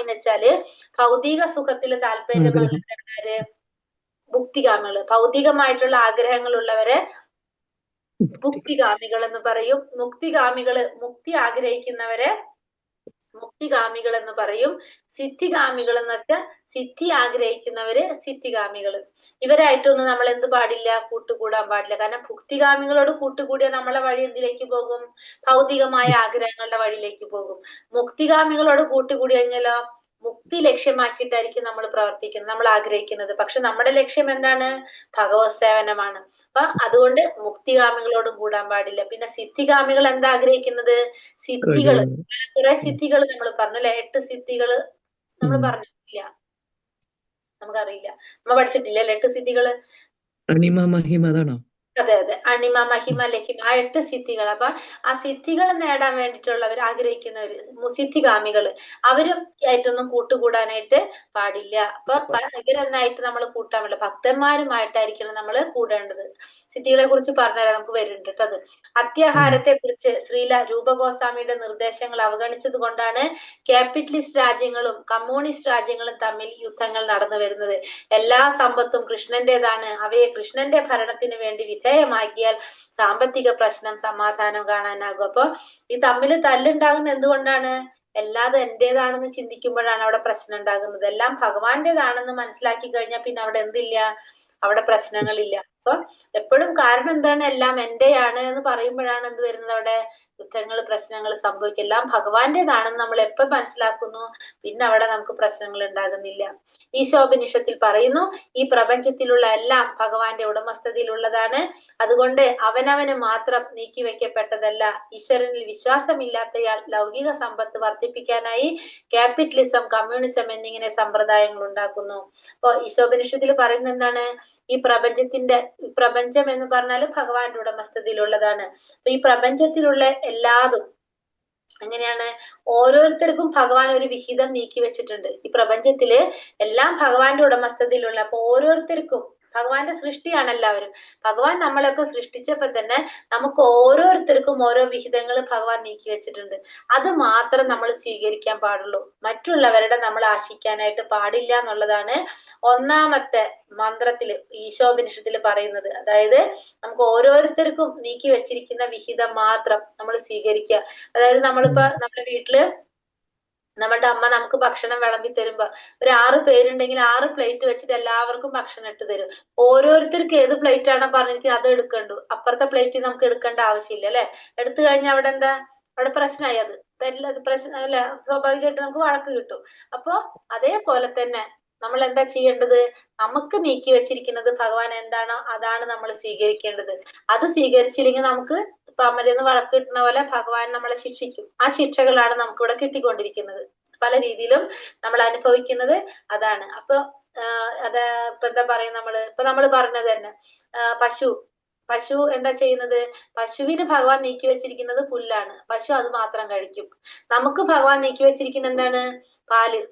എന്ന് വെച്ചാല് ഭൗതിക സുഖത്തില് താല്പര്യമുള്ളവരാണ് ഭുക്തികാമികള്. ഭൗതികമായിട്ടുള്ള ആഗ്രഹങ്ങളുള്ളവരെ ഭുക്തികാമികൾ എന്ന് പറയും. മുക്തി ആഗ്രഹിക്കുന്നവരെ മുക്തികാമികൾ എന്ന് പറയും. സിദ്ധികാമികൾ എന്ന് വെച്ചാൽ സിദ്ധി ആഗ്രഹിക്കുന്നവര് സിദ്ധികാമികള്. ഇവരായിട്ടൊന്നും നമ്മൾ എന്ത് പാടില്ല? കൂട്ടുകൂടാൻ പാടില്ല. കാരണം ഭുക്തികാമികളോട് കൂട്ടുകൂടിയ നമ്മളെ വഴി എന്തിലേക്ക് പോകും? ഭൗതികമായ ആഗ്രഹങ്ങളുടെ വഴിയിലേക്ക് പോകും. മുക്തികാമികളോട് കൂട്ടുകൂടി കഴിഞ്ഞാലോ മുക്തി ലക്ഷ്യമാക്കിയിട്ടായിരിക്കും നമ്മൾ പ്രവർത്തിക്കുന്നത്, നമ്മൾ ആഗ്രഹിക്കുന്നത്. പക്ഷെ നമ്മുടെ ലക്ഷ്യം എന്താണ്? ഭഗവത് സേവനമാണ്. അപ്പൊ അതുകൊണ്ട് മുക്തികാമികളോടും കൂടാൻ പാടില്ല. പിന്നെ സിദ്ധികാമികൾ എന്താ ആഗ്രഹിക്കുന്നത്? സിദ്ധികള്, കുറെ സിദ്ധികൾ നമ്മൾ പറഞ്ഞു അല്ലെ. 8 സിദ്ധികള് നമ്മൾ പറഞ്ഞിട്ടില്ല, നമുക്കറിയില്ല, നമ്മൾ പഠിച്ചിട്ടില്ല 8 സിദ്ധികള്. അണിമ മഹിമ അതാണോ? അതെ അതെ, അണിമ, മഹിമ, ലഹിമ, ആ 8 സിദ്ധികൾ. അപ്പൊ ആ സിദ്ധികൾ നേടാൻ വേണ്ടിയിട്ടുള്ളവർ ആഗ്രഹിക്കുന്നവര്, സിദ്ധികാമികള്, അവരും ആയിട്ടൊന്നും കൂട്ടുകൂടാനായിട്ട് പാടില്ല. അപ്പൊ ഇവരൊന്നായിട്ട് നമ്മൾ കൂട്ടാൻ പറ്റില്ല, ഭക്തന്മാരുമായിട്ടായിരിക്കണം നമ്മൾ കൂടേണ്ടത്. സിദ്ധികളെ കുറിച്ച് പറഞ്ഞാൽ നമുക്ക് വരുന്നുണ്ട് കേട്ടോ. അത് അത്യാഹാരത്തെ കുറിച്ച് ശ്രീല രൂപഗോസ്വാമിയുടെ നിർദ്ദേശങ്ങൾ അവഗണിച്ചത് കൊണ്ടാണ് ക്യാപിറ്റലിസ്റ്റ് രാജ്യങ്ങളും കമ്മ്യൂണിസ്റ്റ് രാജ്യങ്ങളും തമ്മിൽ യുദ്ധങ്ങൾ നടന്നു വരുന്നത്. എല്ലാ സമ്പത്തും കൃഷ്ണന്റേതാണ്, അവയെ കൃഷ്ണന്റെ ഭരണത്തിന് വേണ്ടി വിധേയമാക്കിയാൽ സാമ്പത്തിക പ്രശ്നം സമാധാനം കാണാനാകും. അപ്പൊ ഈ തമ്മിൽ തല്ലുണ്ടാകുന്നത് എന്തുകൊണ്ടാണ്? എല്ലാതും എന്റേതാണെന്ന് ചിന്തിക്കുമ്പോഴാണ് അവിടെ പ്രശ്നം ഉണ്ടാകുന്നത്. എല്ലാം ഭഗവാന്റേതാണെന്ന് മനസ്സിലാക്കി കഴിഞ്ഞാൽ പിന്നെ അവിടെ എന്തില്ല, അവിടെ പ്രശ്നങ്ങളില്ല. അപ്പൊ എപ്പോഴും കാരണം എന്താണ്? എല്ലാം എന്റെയാണ് എന്ന് പറയുമ്പോഴാണ് എന്ത് വരുന്നത്? അവിടെ യുദ്ധങ്ങൾ, പ്രശ്നങ്ങൾ സംഭവിക്കും. എല്ലാം ഭഗവാന്റേതാണെന്ന് നമ്മൾ എപ്പോ മനസ്സിലാക്കുന്നു, പിന്നെ അവിടെ നമുക്ക് പ്രശ്നങ്ങൾ ഉണ്ടാകുന്നില്ല. ഈശോപനിഷത്തിൽ പറയുന്നു, ഈ പ്രപഞ്ചത്തിലുള്ള എല്ലാം ഭഗവാന്റെ ഉടമസ്ഥതയിലുള്ളതാണ്. അതുകൊണ്ട് അവനവന് മാത്രം നീക്കിവെക്കപ്പെട്ടതല്ല. ഈശ്വരനിൽ വിശ്വാസമില്ലാത്തയാൾ ലൗകിക സമ്പത്ത് വർദ്ധിപ്പിക്കാനായി ക്യാപിറ്റലിസം, കമ്മ്യൂണിസം എന്നിങ്ങനെ സമ്പ്രദായങ്ങൾ ഉണ്ടാക്കുന്നു. അപ്പൊ ഈശോപനിഷത്തിൽ പറയുന്നത് എന്താണ്? ഈ പ്രപഞ്ചം എന്ന് പറഞ്ഞാൽ ഭഗവാന്റെ ഉടമസ്ഥതയിലുള്ളതാണ്. അപ്പൊ ഈ പ്രപഞ്ചത്തിലുള്ള എല്ലാതും എങ്ങനെയാണ്? ഓരോരുത്തർക്കും ഭഗവാൻ ഒരു വിഹിതം നീക്കി വെച്ചിട്ടുണ്ട്. ഈ പ്രപഞ്ചത്തില് എല്ലാം ഭഗവാന്റെ ഉടമസ്ഥതയിലുള്ള, അപ്പൊ ഓരോരുത്തർക്കും, ഭഗവാന്റെ സൃഷ്ടിയാണ് എല്ലാവരും. ഭഗവാൻ നമ്മളൊക്കെ സൃഷ്ടിച്ചപ്പോ തന്നെ നമുക്ക് ഓരോരുത്തർക്കും ഓരോ വിഹിതങ്ങൾ ഭഗവാൻ നീക്കി വെച്ചിട്ടുണ്ട്. അത് മാത്രം നമ്മൾ സ്വീകരിക്കാൻ പാടുള്ളൂ, മറ്റുള്ളവരുടെ നമ്മൾ ആശിക്കാനായിട്ട് പാടില്ല എന്നുള്ളതാണ് ഒന്നാമത്തെ മന്ത്രത്തില് ഈശോപനിഷത്തിൽ പറയുന്നത്. അതായത് നമുക്ക് ഓരോരുത്തർക്കും നീക്കി വെച്ചിരിക്കുന്ന വിഹിതം മാത്രം നമ്മൾ സ്വീകരിക്കുക. അതായത് നമ്മളിപ്പോ നമ്മുടെ വീട്ടില് നമ്മുടെ അമ്മ നമുക്ക് ഭക്ഷണം വിളമ്പി തരുമ്പോ ഒരു 6 പേരുണ്ടെങ്കിൽ 6 പ്ലേറ്റ് വെച്ചിട്ട് എല്ലാവർക്കും ഭക്ഷണം ഇട്ട് തരും. ഓരോരുത്തർക്ക് ഏത് പ്ലേറ്റ് ആണോ പറഞ്ഞിട്ട് അത് എടുക്കണ്ടു, അപ്പുറത്തെ പ്ലേറ്റ് നമുക്ക് എടുക്കേണ്ട ആവശ്യമില്ല അല്ലെ. എടുത്തു കഴിഞ്ഞാൽ അവിടെ എന്താ? അവിടെ പ്രശ്നമായി. അത് പ്രശ്നം അല്ലെ, സ്വാഭാവികമായിട്ട് നമുക്ക് വഴക്ക് കിട്ടും. അപ്പൊ അതേപോലെ തന്നെ നമ്മൾ എന്താ ചെയ്യേണ്ടത്? നമുക്ക് നീക്കി വെച്ചിരിക്കുന്നത് ഭഗവാൻ എന്താണോ അതാണ് നമ്മൾ സ്വീകരിക്കേണ്ടത്. അത് സ്വീകരിച്ചില്ലെങ്കിൽ നമുക്ക് ഇപ്പൊ അമ്മരെന്ന് വഴക്ക് കിട്ടുന്ന പോലെ ഭഗവാൻ നമ്മളെ ശിക്ഷിക്കും. ആ ശിക്ഷകളാണ് നമുക്ക് ഇവിടെ കിട്ടിക്കൊണ്ടിരിക്കുന്നത്. പല രീതിയിലും നമ്മൾ അനുഭവിക്കുന്നത് അതാണ്. അപ്പൊ അത് ഇപ്പൊ എന്താ പറയാ, നമ്മൾ പറഞ്ഞത് തന്നെ പശു എന്താ ചെയ്യുന്നത്? പശുവിന് ഭഗവാൻ നീക്കി വെച്ചിരിക്കുന്നത് പുല്ലാണ്, പശു അത് മാത്രം കഴിക്കും. നമുക്ക് ഭഗവാൻ നീക്കി വെച്ചിരിക്കുന്ന എന്താണ്? പാല്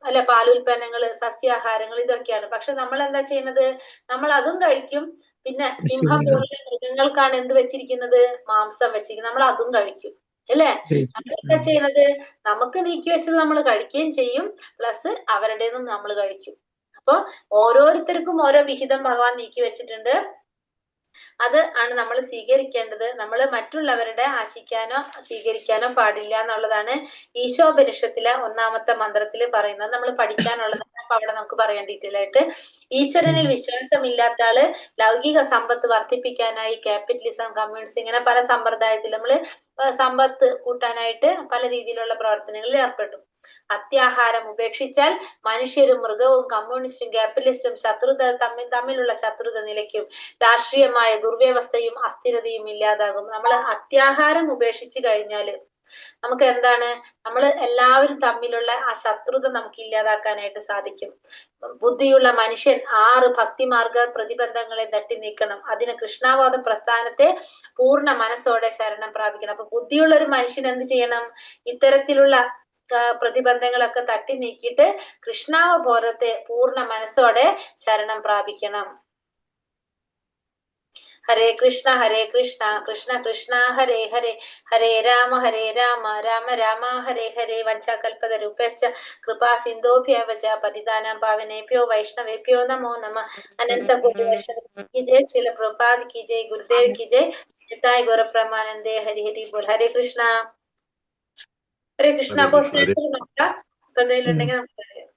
അല്ലെ, പാലുൽപ്പന്നങ്ങള്, സസ്യാഹാരങ്ങൾ, ഇതൊക്കെയാണ്. പക്ഷെ നമ്മൾ എന്താ ചെയ്യുന്നത്? നമ്മൾ അതും കഴിക്കും. പിന്നെ സിംഹം പോലുള്ള മൃഗങ്ങൾക്കാണ് എന്ത് വെച്ചിരിക്കുന്നത്? മാംസം വെച്ചിരിക്കുന്നത്, നമ്മൾ അതും കഴിക്കും അല്ലേ. നമ്മൾ എന്താ ചെയ്യുന്നത്? നമുക്ക് നീക്കി വെച്ചത് നമ്മൾ കഴിക്കുകയും ചെയ്യും, പ്ലസ് അവരുടേതും നമ്മൾ കഴിക്കും. അപ്പൊ ഓരോരുത്തർക്കും ഓരോ വിഹിതം ഭഗവാൻ നീക്കി വെച്ചിട്ടുണ്ട്. അത് ആണ് നമ്മൾ സ്വീകരിക്കേണ്ടത്. നമ്മൾ മറ്റുള്ളവരുടെ ആശിക്കാനോ സ്വീകരിക്കാനോ പാടില്ല എന്നുള്ളതാണ് ഈശോപനിഷത്തിലെ ഒന്നാമത്തെ മന്ത്രത്തിൽ പറയുന്നത്. നമ്മൾ പഠിക്കാനുള്ളതാണ്. അപ്പൊ അവിടെ നമുക്ക് പറയാൻ ഡീറ്റെയിൽ ആയിട്ട്, ഈശ്വരനിൽ വിശ്വാസമില്ലാത്ത ആള് ലൗകിക സമ്പത്ത് വർദ്ധിപ്പിക്കാനായി ക്യാപിറ്റലിസം, കമ്മ്യൂണിസം, ഇങ്ങനെ പല സമ്പ്രദായത്തിൽ നമ്മൾ സമ്പത്ത് കൂട്ടാനായിട്ട് പല രീതിയിലുള്ള പ്രവർത്തനങ്ങളിൽ ഏർപ്പെട്ടു. അത്യാഹാരം ഉപേക്ഷിച്ചാൽ മനുഷ്യരും മൃഗവും കമ്മ്യൂണിസ്റ്റും ക്യാപിറ്റലിസ്റ്റും തമ്മിലുള്ള ശത്രുത നിലയ്ക്കും, രാഷ്ട്രീയമായ ദുർവ്യവസ്ഥയും അസ്ഥിരതയും ഇല്ലാതാകും. നമ്മൾ അത്യാഹാരം ഉപേക്ഷിച്ചു കഴിഞ്ഞാല് നമുക്ക് എന്താണ്? നമ്മൾ എല്ലാവരും തമ്മിലുള്ള ആ ശത്രുത നമുക്ക് ഇല്ലാതാക്കാനായിട്ട് സാധിക്കും. ബുദ്ധിയുള്ള മനുഷ്യൻ 6 ഭക്തിമാർഗ പ്രതിബന്ധങ്ങളെ തട്ടി നീക്കണം. അതിന് കൃഷ്ണാവാദ പ്രസ്ഥാനത്തെ പൂർണ്ണ മനസ്സോടെ ശരണം പ്രാപിക്കണം. അപ്പൊ ബുദ്ധിയുള്ള ഒരു മനുഷ്യൻ എന്ത് ചെയ്യണം? ഇത്തരത്തിലുള്ള പ്രതിബന്ധങ്ങളൊക്കെ തട്ടി നീക്കിയിട്ട് കൃഷ്ണാവബോധത്തെ പൂർണ്ണ മനസ്സോടെ ശരണം പ്രാപിക്കണം. ഹരേ കൃഷ്ണ കൃഷ്ണ കൃഷ്ണ ഹരേ ഹരേ, ഹരേ രാമ രാമ രാമ ഹരേ ഹരേ. വഞ്ചാകൽപതരൂപശ്ച കൃപാ സിന്ധോഭ്യവച പതിതാനാം പാവനേഭ്യോ വൈഷ്ണവേഭ്യോ നമോ നമഃ. അനന്ത കോടി വൈഷ്ണവ की जय, श्रील प्रभुपाद की जय, गुरुदेव की जय, निताय गौर प्रमानंदे, हरि हरि बोल. हरे कृष्णा. ഹരേ കൃഷ്ണ. ക്വസ്റ്റ്യൻസ് നോക്കാം, ഇപ്പൊ എന്തെങ്കിലും ഉണ്ടെങ്കിൽ നമുക്ക് പറയാം.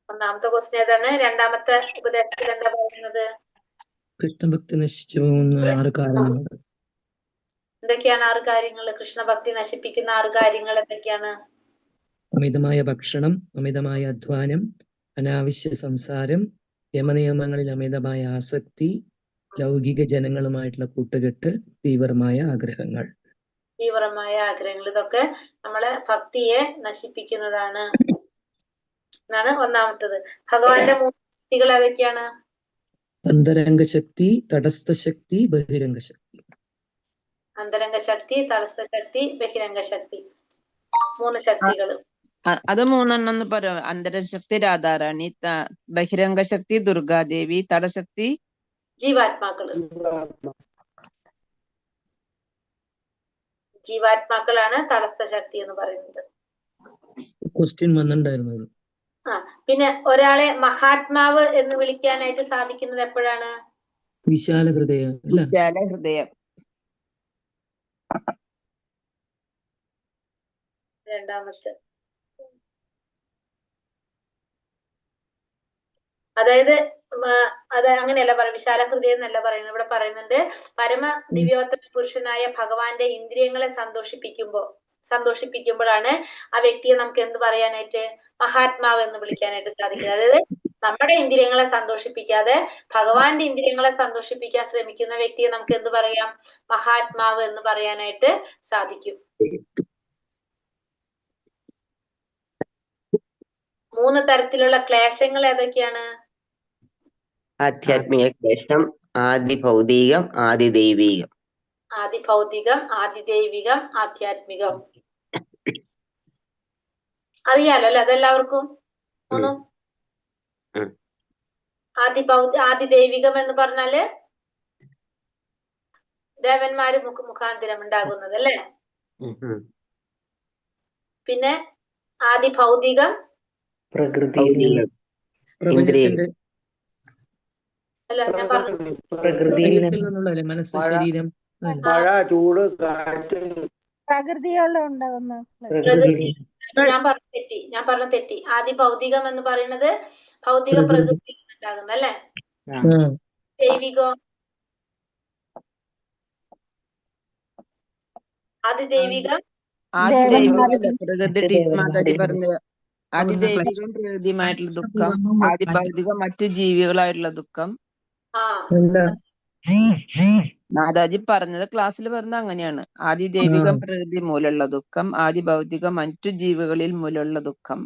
ഒന്നാമത്തെ ക്വസ്റ്റ്യൻ ഏതാണ്? രണ്ടാമത്തെ ഉപദേശത്തിൽ എന്താ പറയുന്നത്? കൃഷ്ണഭക്തി നശിച്ചു പോകുന്ന 6 കാരണങ്ങൾ. എന്തൊക്കെയാണ് 6 കാര്യങ്ങൾ? കൃഷ്ണഭക്തി നശിപ്പിക്കുന്ന 6 കാര്യങ്ങൾ എന്തൊക്കെയാണ്? അമിതമായ ഭക്ഷണം, അമിതമായ അധ്വാനം, അനാവശ്യ സംസാരം, യമനിയമങ്ങളിൽ അമിതമായ ആസക്തി, ലൗകിക ജനങ്ങളുമായിട്ടുള്ള കൂട്ടുകെട്ട്, തീവ്രമായ ആഗ്രഹങ്ങൾ. തീവ്രമായ ആഗ്രഹങ്ങൾ, ഇതൊക്കെ നമ്മളെ ഭക്തിയെ നശിപ്പിക്കുന്നതാണ് എന്നാണ് ഒന്നാമത്തത്. ഭഗവാന്റെ 3 ശക്തികൾ ഏതൊക്കെയാണ്? അന്തരംഗ ശക്തി, തടസ്ഥ ശക്തി, ബഹിരംഗ ശക്തി. അന്തരംഗ ശക്തി, തടസ്സ ശക്തി, ബഹിരംഗ ശക്തി, 3 ശക്തികൾ. അത് 3 എന്ന് പറയാം. അന്തരശക്തി രാധാറാണി, ബഹിരംഗ ശക്തി ദുർഗാദേവി, തടശക്തി ജീവാത്മാക്കള്. ജീവാത്മാക്കളാണ് തടസ്സ ശക്തി എന്ന് പറയുന്നത്. ക്വസ്റ്റ്യൻ വന്നിട്ടുണ്ടായിരുന്നത്. പിന്നെ ഒരാളെ മഹാത്മാവ് എന്ന് വിളിക്കാനായിട്ട് സാധിക്കുന്നത് എപ്പോഴാണ്? വിശാല ഹൃദയം. വിശാല ഹൃദയം. രണ്ടാമത്തെ, അതായത് അത് അങ്ങനെയല്ല വിശാല ഹൃദയം എന്നല്ല പറയുന്നത്. ഇവിടെ പറയുന്നുണ്ട് പരമ ദിവ്യോത്തമ പുരുഷനായ ഭഗവാന്റെ ഇന്ദ്രിയങ്ങളെ സന്തോഷിപ്പിക്കുമ്പോഴാണ് ആ വ്യക്തിയെ നമുക്ക് എന്ത് പറയാനായിട്ട് മഹാത്മാവ് എന്ന് വിളിക്കാനായിട്ട് സാധിക്കുന്നത്. അതായത് നമ്മുടെ ഇന്ദ്രിയങ്ങളെ സന്തോഷിപ്പിക്കാതെ ഭഗവാന്റെ ഇന്ദ്രിയങ്ങളെ സന്തോഷിപ്പിക്കാൻ ശ്രമിക്കുന്ന വ്യക്തിയെ നമുക്ക് എന്ത് പറയാം? മഹാത്മാവ് എന്ന് പറയാനായിട്ട് സാധിക്കും. 3 തരത്തിലുള്ള ക്ലേശങ്ങൾ ഏതൊക്കെയാണ്? ആധ്യാത്മിക ക്ലേശം, ആദിഭൗതികം, ആദിദൈവികം. ആദിഭൗതികം, ആദിദൈവികം, ആധ്യാത്മികം. അറിയാലോ അല്ലെ അതെല്ലാവർക്കും? 3. ആദിദൈവികം എന്ന് പറഞ്ഞാല് ദേവന്മാര് മുഖാന്തരം ഉണ്ടാകുന്നത് അല്ലേ? പിന്നെ ആദിഭൗതികം പ്രപഞ്ചത്തിന്റെ അല്ല, ഞാൻ പറഞ്ഞു പ്രകൃതിയിൽ നിന്നുള്ള മനസ്സ്, ശരീരം, മഴ, ചൂട്, കാറ്റ്, പ്രകൃതിയുള്ള ഉണ്ടാകുന്ന ഞാൻ പറഞ്ഞ തെറ്റി. ആദിഭൗതികം എന്ന് പറയുന്നത് ഭൗതിക പ്രകൃതിയിൽ നിന്നുണ്ടാകുന്ന അല്ലേ? ദൈവികോ? ആദിദൈവികം പ്രകൃതി മാതാജി പറഞ്ഞ ആദിദൈവികം പ്രകൃതിയുമായിട്ടുള്ള ദുഃഖം, ആദിഭൗതികം മറ്റു ജീവികളായിട്ടുള്ള ദുഃഖം. മാതാജി പറഞ്ഞത് ക്ലാസ്സിൽ പറഞ്ഞത് അങ്ങനെയാണ്. ആദിദൈവികം പ്രകൃതി മൂലമുള്ള ദുഃഖം, ആദിഭൗതികം മറ്റു ജീവികളിൽ മൂലമുള്ള ദുഃഖം,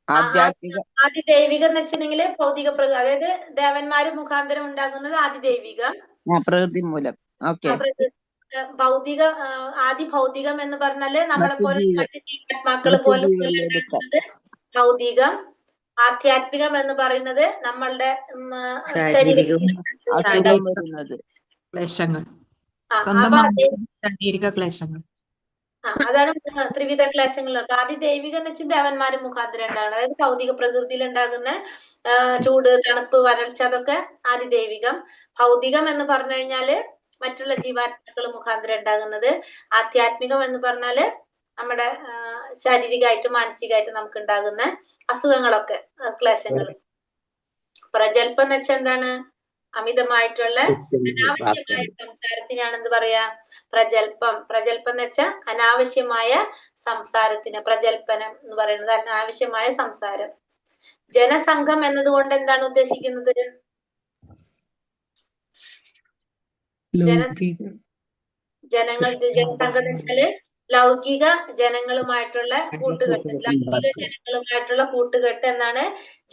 ആധ്യാത്മിക. ആദിദൈവികം എന്ന് വെച്ചിട്ടുണ്ടെങ്കിൽ ഭൗതിക പ്രകൃതി, അതായത് ദേവന്മാര് മുഖാന്തരം ഉണ്ടാകുന്നത് ആദിദൈവികം, പ്രകൃതി മൂലം. ഓക്കെ. ഭൗതിക ആദിഭൗതികം എന്ന് പറഞ്ഞാല് നമ്മളെ പോലെ മറ്റു ജീവാത്മാക്കള് പോലെ ഭൗതികം. ആധ്യാത്മികം എന്ന് പറയുന്നത് നമ്മളുടെ അതാണ് ത്രിവിധ ക്ലേശങ്ങൾ. ആദിദൈവികം എന്ന് വെച്ചാൽ ദേവന്മാര് മുഖാന്തരം ഉണ്ടാകുന്നത്, അതായത് ഭൗതിക പ്രകൃതിയിൽ ഉണ്ടാകുന്ന ചൂട്, തണുപ്പ്, വരൾച്ച, അതൊക്കെ ആദിദൈവികം. ഭൗതികം എന്ന് പറഞ്ഞു കഴിഞ്ഞാല് മറ്റുള്ള ജീവാത്മാക്കൾ മുഖാന്തരം ഉണ്ടാകുന്നത്. ആധ്യാത്മികം എന്ന് പറഞ്ഞാല് നമ്മുടെ ശാരീരികമായിട്ടും മാനസികമായിട്ടും നമുക്ക് ഉണ്ടാകുന്ന അസുഖങ്ങളൊക്കെ ക്ലേശങ്ങൾ. പ്രജൽപ്പം എന്ന് വെച്ചാൽ എന്താണ്? അമിതമായിട്ടുള്ള അനാവശ്യമായ സംസാരത്തിനാണ് എന്ത് പറയാ? പ്രജൽപ്പം. പ്രജൽപ്പം എന്ന് വെച്ചാൽ അനാവശ്യമായ സംസാരത്തിന് പ്രജൽപ്പനം എന്ന് പറയുന്നത് അനാവശ്യമായ സംസാരം. ജനസംഘം എന്നതുകൊണ്ട് എന്താണ് ഉദ്ദേശിക്കുന്നത്? ജനസംഘം എന്ന് വെച്ചാല് ലൗകിക ജനങ്ങളുമായിട്ടുള്ള കൂട്ടുകെട്ട്. ലൗകിക ജനങ്ങളുമായിട്ടുള്ള കൂട്ടുകെട്ട് എന്നാണ്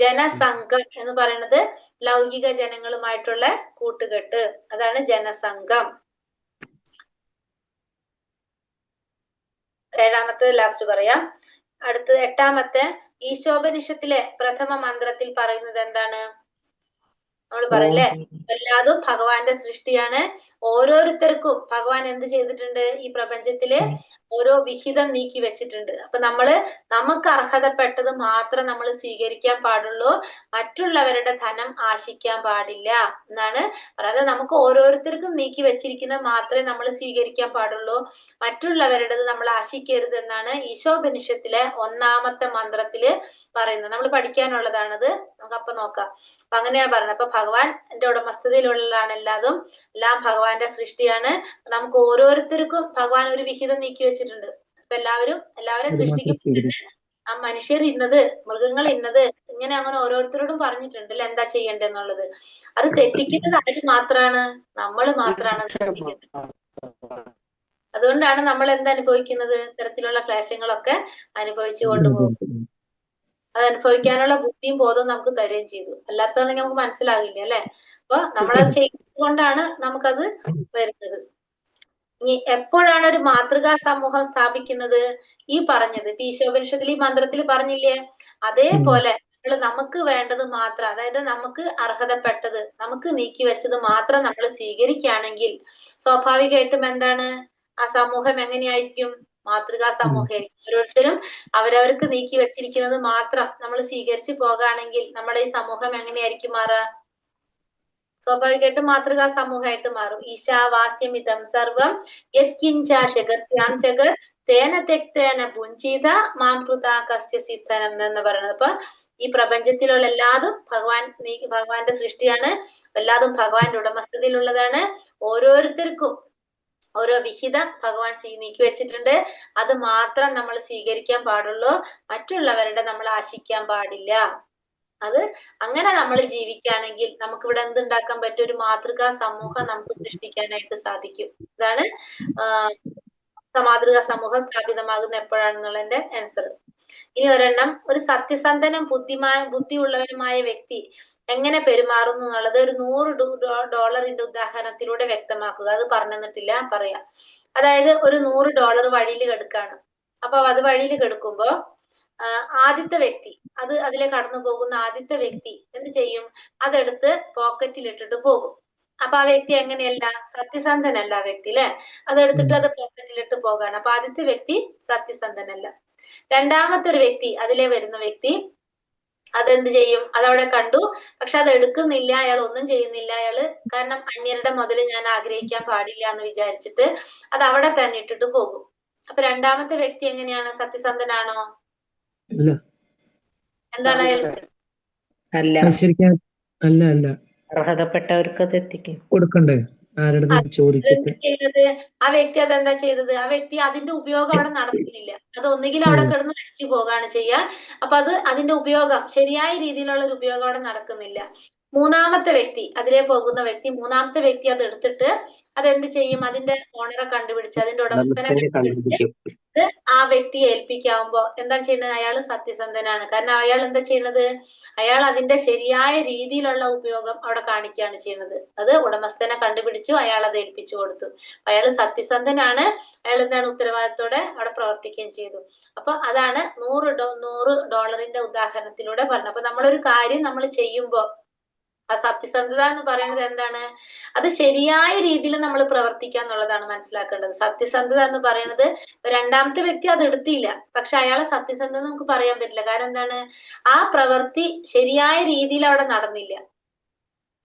ജനസംഘം എന്ന് പറയുന്നത്. ലൗകിക ജനങ്ങളുമായിട്ടുള്ള കൂട്ടുകെട്ട്, അതാണ് ജനസംഘം. 7ാമത്തെ ലാസ്റ്റ് പറയാം. അടുത്തത് 8ാമത്തെ. ഈശോപനിഷത്തിലെ പ്രഥമ മന്ത്രത്തിൽ പറയുന്നത് എന്താണ്? നമ്മൾ പറയില്ലേ, എല്ലാതും ഭഗവാന്റെ സൃഷ്ടിയാണ്. ഓരോരുത്തർക്കും ഭഗവാൻ എന്ത് ചെയ്തിട്ടുണ്ട്? ഈ പ്രപഞ്ചത്തില് ഓരോ വിഹിതം നീക്കി വെച്ചിട്ടുണ്ട്. അപ്പൊ നമുക്ക് അർഹതപ്പെട്ടത് മാത്രം നമ്മൾ സ്വീകരിക്കാൻ പാടുള്ളൂ, മറ്റുള്ളവരുടെ ധനം ആശിക്കാൻ പാടില്ല എന്നാണ് പറയുന്നത്. നമുക്ക് ഓരോരുത്തർക്കും നീക്കി വെച്ചിരിക്കുന്നത് മാത്രമേ നമ്മൾ സ്വീകരിക്കാൻ പാടുള്ളൂ, മറ്റുള്ളവരുടേത് നമ്മൾ ആശിക്കരുത് എന്നാണ് ഈശോപനിഷത്തിലെ 1ാമത്തെ മന്ത്രത്തില് പറയുന്നത്. നമ്മൾ പഠിക്കാനുള്ളതാണത്, നമുക്ക് അപ്പൊ നോക്കാം. അപ്പൊ അങ്ങനെയാണ് പറയുന്നത്. അപ്പൊ ഭഗവാന്റെ ഉടമസ്ഥതയിലുള്ളതാണ് എല്ലാതും, എല്ലാം ഭഗവാന്റെ സൃഷ്ടിയാണ്. നമുക്ക് ഓരോരുത്തർക്കും ഭഗവാൻ ഒരു വിഹിതം നീക്കി വെച്ചിട്ടുണ്ട്. അപ്പൊ എല്ലാവരും സൃഷ്ടിക്കുമ്പോൾ തന്നെ ആ മനുഷ്യർ ഇന്നത്, മൃഗങ്ങൾ ഇന്നത്, ഇങ്ങനെ അങ്ങനെ ഓരോരുത്തരോടും പറഞ്ഞിട്ടുണ്ട് അല്ലെ എന്താ ചെയ്യേണ്ടതെന്നുള്ളത്. അത് തെറ്റിക്കുന്നത് ആര് മാത്രാണ്? നമ്മൾ മാത്രാണ് തെറ്റിക്കുന്നത്. അതുകൊണ്ടാണ് നമ്മൾ എന്തനുഭവിക്കുന്നത്, ഇത്തരത്തിലുള്ള ക്ലേശങ്ങളൊക്കെ അനുഭവിച്ചു കൊണ്ടുപോകും. അത് അനുഭവിക്കാനുള്ള ബുദ്ധിയും ബോധവും നമുക്ക് തരുകയും ചെയ്തു. അല്ലാത്തതാണെങ്കിൽ നമുക്ക് മനസ്സിലാകില്ല അല്ലെ. അപ്പൊ നമ്മളത് ചെയ്യുന്നത് കൊണ്ടാണ് നമുക്കത് വരുന്നത്. ഇനി എപ്പോഴാണ് ഒരു മാതൃകാ സമൂഹം സ്ഥാപിക്കുന്നത്? ഈ പറഞ്ഞത് ഈശോപനിഷത്തിൽ ഈ മന്ത്രത്തിൽ പറഞ്ഞില്ലേ, അതേപോലെ നമുക്ക് വേണ്ടത് മാത്രം, അതായത് നമുക്ക് അർഹതപ്പെട്ടത്, നമുക്ക് നീക്കി വെച്ചത് മാത്രം നമ്മൾ സ്വീകരിക്കുകയാണെങ്കിൽ സ്വാഭാവികമായിട്ടും എന്താണ്, ആ സമൂഹം എങ്ങനെയായിരിക്കും? മാതൃകാ സമൂഹമായിരിക്കും. ഓരോരുത്തരും അവരവർക്ക് നീക്കി വെച്ചിരിക്കുന്നത് മാത്രം നമ്മൾ സ്വീകരിച്ചു പോകുകയാണെങ്കിൽ നമ്മുടെ ഈ സമൂഹം എങ്ങനെയായിരിക്കും മാറുക? സ്വാഭാവികമായിട്ടും മാതൃകാ സമൂഹമായിട്ട് മാറും. ഈശാവാസ്യമിതം സർവം യത്കിഞ്ചാ ജഗത്യാം ജഗത് തേന തെക്തേന ഭുഞ്ചിത മാം കൃതാ കസ്യ സിദ്ധനം എന്ന് പറയുന്നത്. അപ്പൊ ഈ പ്രപഞ്ചത്തിലുള്ള എല്ലാതും ഭഗവാന്റെ സൃഷ്ടിയാണ്. എല്ലാതും ഭഗവാന്റെ ഉടമസ്ഥതയിലുള്ളതാണ്. ഓരോരുത്തർക്കും ഓരോ വിഹിതം ഭഗവാൻ നീക്കി വെച്ചിട്ടുണ്ട്. അത് മാത്രം നമ്മൾ സ്വീകരിക്കാൻ പാടുള്ളൂ. മറ്റുള്ളവരുടെ നമ്മൾ ആശിക്കാൻ പാടില്ല. അത് അങ്ങനെ നമ്മൾ ജീവിക്കുകയാണെങ്കിൽ നമുക്കിവിടെ എന്തുണ്ടാക്കാൻ പറ്റും? ഒരു മാതൃകാ സമൂഹം നമുക്ക് സൃഷ്ടിക്കാനായിട്ട് സാധിക്കും. ഇതാണ് മാതൃകാ സമൂഹം സ്ഥാപിതമാകുന്ന എപ്പോഴാണെന്നുള്ളതിന്റെ ആൻസർ. ഇനി ഒരെണ്ണം, ഒരു സത്യസന്ധനും ബുദ്ധിയുള്ളവനുമായ വ്യക്തി എങ്ങനെ പെരുമാറുന്നു എന്നുള്ളത് ഒരു $100 ഉദാഹരണത്തിലൂടെ വ്യക്തമാക്കുക. അത് പറഞ്ഞു തന്നിട്ടില്ല, പറയാം. അതായത് ഒരു $100 വഴിയിൽ കിടക്കാണ്. അപ്പൊ അത് വഴിയിൽ കിടക്കുമ്പോ ആദ്യത്തെ വ്യക്തി, അതിലെ കടന്നു പോകുന്ന ആദ്യത്തെ വ്യക്തി എന്ത് ചെയ്യും? അതെടുത്ത് പോക്കറ്റിൽ ഇട്ടിട്ട് പോകും. അപ്പൊ ആ വ്യക്തി എങ്ങനെയല്ല? സത്യസന്ധനല്ല ആ വ്യക്തി അല്ലെ. അതെടുത്തിട്ട് അത് പോക്കറ്റിലിട്ട് പോകാണ്. അപ്പൊ ആദ്യത്തെ വ്യക്തി സത്യസന്ധനല്ല. രണ്ടാമത്തെ ഒരു വ്യക്തി, അതിലെ വരുന്ന വ്യക്തി അതെന്ത് ചെയ്യും? അതവിടെ കണ്ടു, പക്ഷെ അത് എടുക്കുന്നില്ല. അയാൾ ഒന്നും ചെയ്യുന്നില്ല. അയാള് കാരണം അന്യരുടെ മുതൽ ഞാൻ ആഗ്രഹിക്കാൻ പാടില്ല എന്ന് വിചാരിച്ചിട്ട് അത് അവിടെ തന്നെ ഇട്ടിട്ട് പോകും. അപ്പൊ രണ്ടാമത്തെ വ്യക്തി എങ്ങനെയാണ്? സത്യസന്ധനാണോ? എന്താണ് അയാൾ? അല്ല അർഹതപ്പെട്ടവർക്ക് അത് എത്തിക്കും, കൊടുക്കണ്ടേ? ആരുടെ ചോദിച്ചിട്ട് ആ വ്യക്തി അതെന്താ ചെയ്തത്? ആ വ്യക്തി അതിന്റെ ഉപയോഗം അവിടെ നടത്തുന്നില്ല. അത് ഒന്നുകിൽ അവിടെ കിടന്ന് നശിച്ചു പോകാണ് ചെയ്യുക. അപ്പൊ അതിന്റെ ഉപയോഗം, ശരിയായ രീതിയിലുള്ള ഒരു ഉപയോഗം അവിടെ നടക്കുന്നില്ല. മൂന്നാമത്തെ വ്യക്തി, അതിലെ പോകുന്ന വ്യക്തി, മൂന്നാമത്തെ വ്യക്തി അത് എടുത്തിട്ട് അതെന്ത് ചെയ്യും? അതിന്റെ ഓണറെ കണ്ടുപിടിച്ച്, അതിന്റെ ഉടമസ്ഥനെ കണ്ടുപിടിച്ച് ആ വ്യക്തിയെ ഏൽപ്പിക്കാവുമ്പോ എന്താ ചെയ്യുന്നത്? അയാൾ സത്യസന്ധനാണ്. കാരണം അയാൾ എന്താ ചെയ്യുന്നത്? അയാൾ അതിന്റെ ശരിയായ രീതിയിലുള്ള ഉപയോഗം അവിടെ കാണിക്കുകയാണ് ചെയ്യുന്നത്. അത് ഉടമസ്ഥനെ കണ്ടുപിടിച്ചു, അയാൾ അത് ഏൽപ്പിച്ചു കൊടുത്തു. അയാൾ സത്യസന്ധനാണ്. അയാൾ എന്താണ്? ഉത്തരവാദിത്തോടെ അവിടെ പ്രവർത്തിക്കുകയും ചെയ്തു. അപ്പൊ അതാണ് $100 ഉദാഹരണത്തിലൂടെ പറഞ്ഞത്. അപ്പൊ നമ്മളൊരു കാര്യം നമ്മൾ ചെയ്യുമ്പോ ആ സത്യസന്ധത എന്ന് പറയുന്നത് എന്താണ്? അത് ശരിയായ രീതിയിൽ നമ്മൾ പ്രവർത്തിക്കുക എന്നുള്ളതാണ് മനസ്സിലാക്കേണ്ടത്. സത്യസന്ധത എന്ന് പറയുന്നത്, രണ്ടാമത്തെ വ്യക്തി അത് എടുത്തില്ല, പക്ഷെ അയാളെ സത്യസന്ധത നമുക്ക് പറയാൻ പറ്റില്ല. കാരണം എന്താണ്? ആ പ്രവൃത്തി ശരിയായ രീതിയിൽ അവിടെ നടന്നില്ല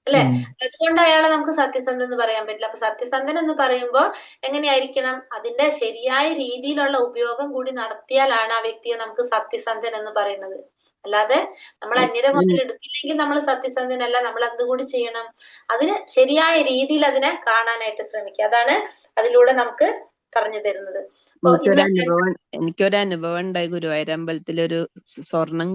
അല്ലെ. അതുകൊണ്ട് അയാളെ നമുക്ക് സത്യസന്ധൻ എന്ന് പറയാൻ പറ്റില്ല. അപ്പൊ സത്യസന്ധൻ എന്ന് പറയുമ്പോ എങ്ങനെയായിരിക്കണം? അതിന്റെ ശരിയായ രീതിയിലുള്ള ഉപയോഗം കൂടി നടത്തിയാലാണ് ആ വ്യക്തിയെ നമുക്ക് സത്യസന്ധൻ എന്ന് പറയുന്നത്. അല്ലാതെ നമ്മൾ അന്യരെ മുതൽ എടുത്തില്ലെങ്കിൽ നമ്മൾ സത്യസന്ധനല്ല. നമ്മൾ എന്തുകൂടി ചെയ്യണം? അതിന് ശരിയായ രീതിയിൽ അതിനെ കാണാനായിട്ട് ശ്രമിക്കുക. അതാണ് അതിലൂടെ നമുക്ക് പറഞ്ഞു തരുന്നത്. എനിക്കൊരു അനുഭവം ഉണ്ടായി. ഗുരുവായൂർ അമ്പലത്തിലൊരു സ്വർണം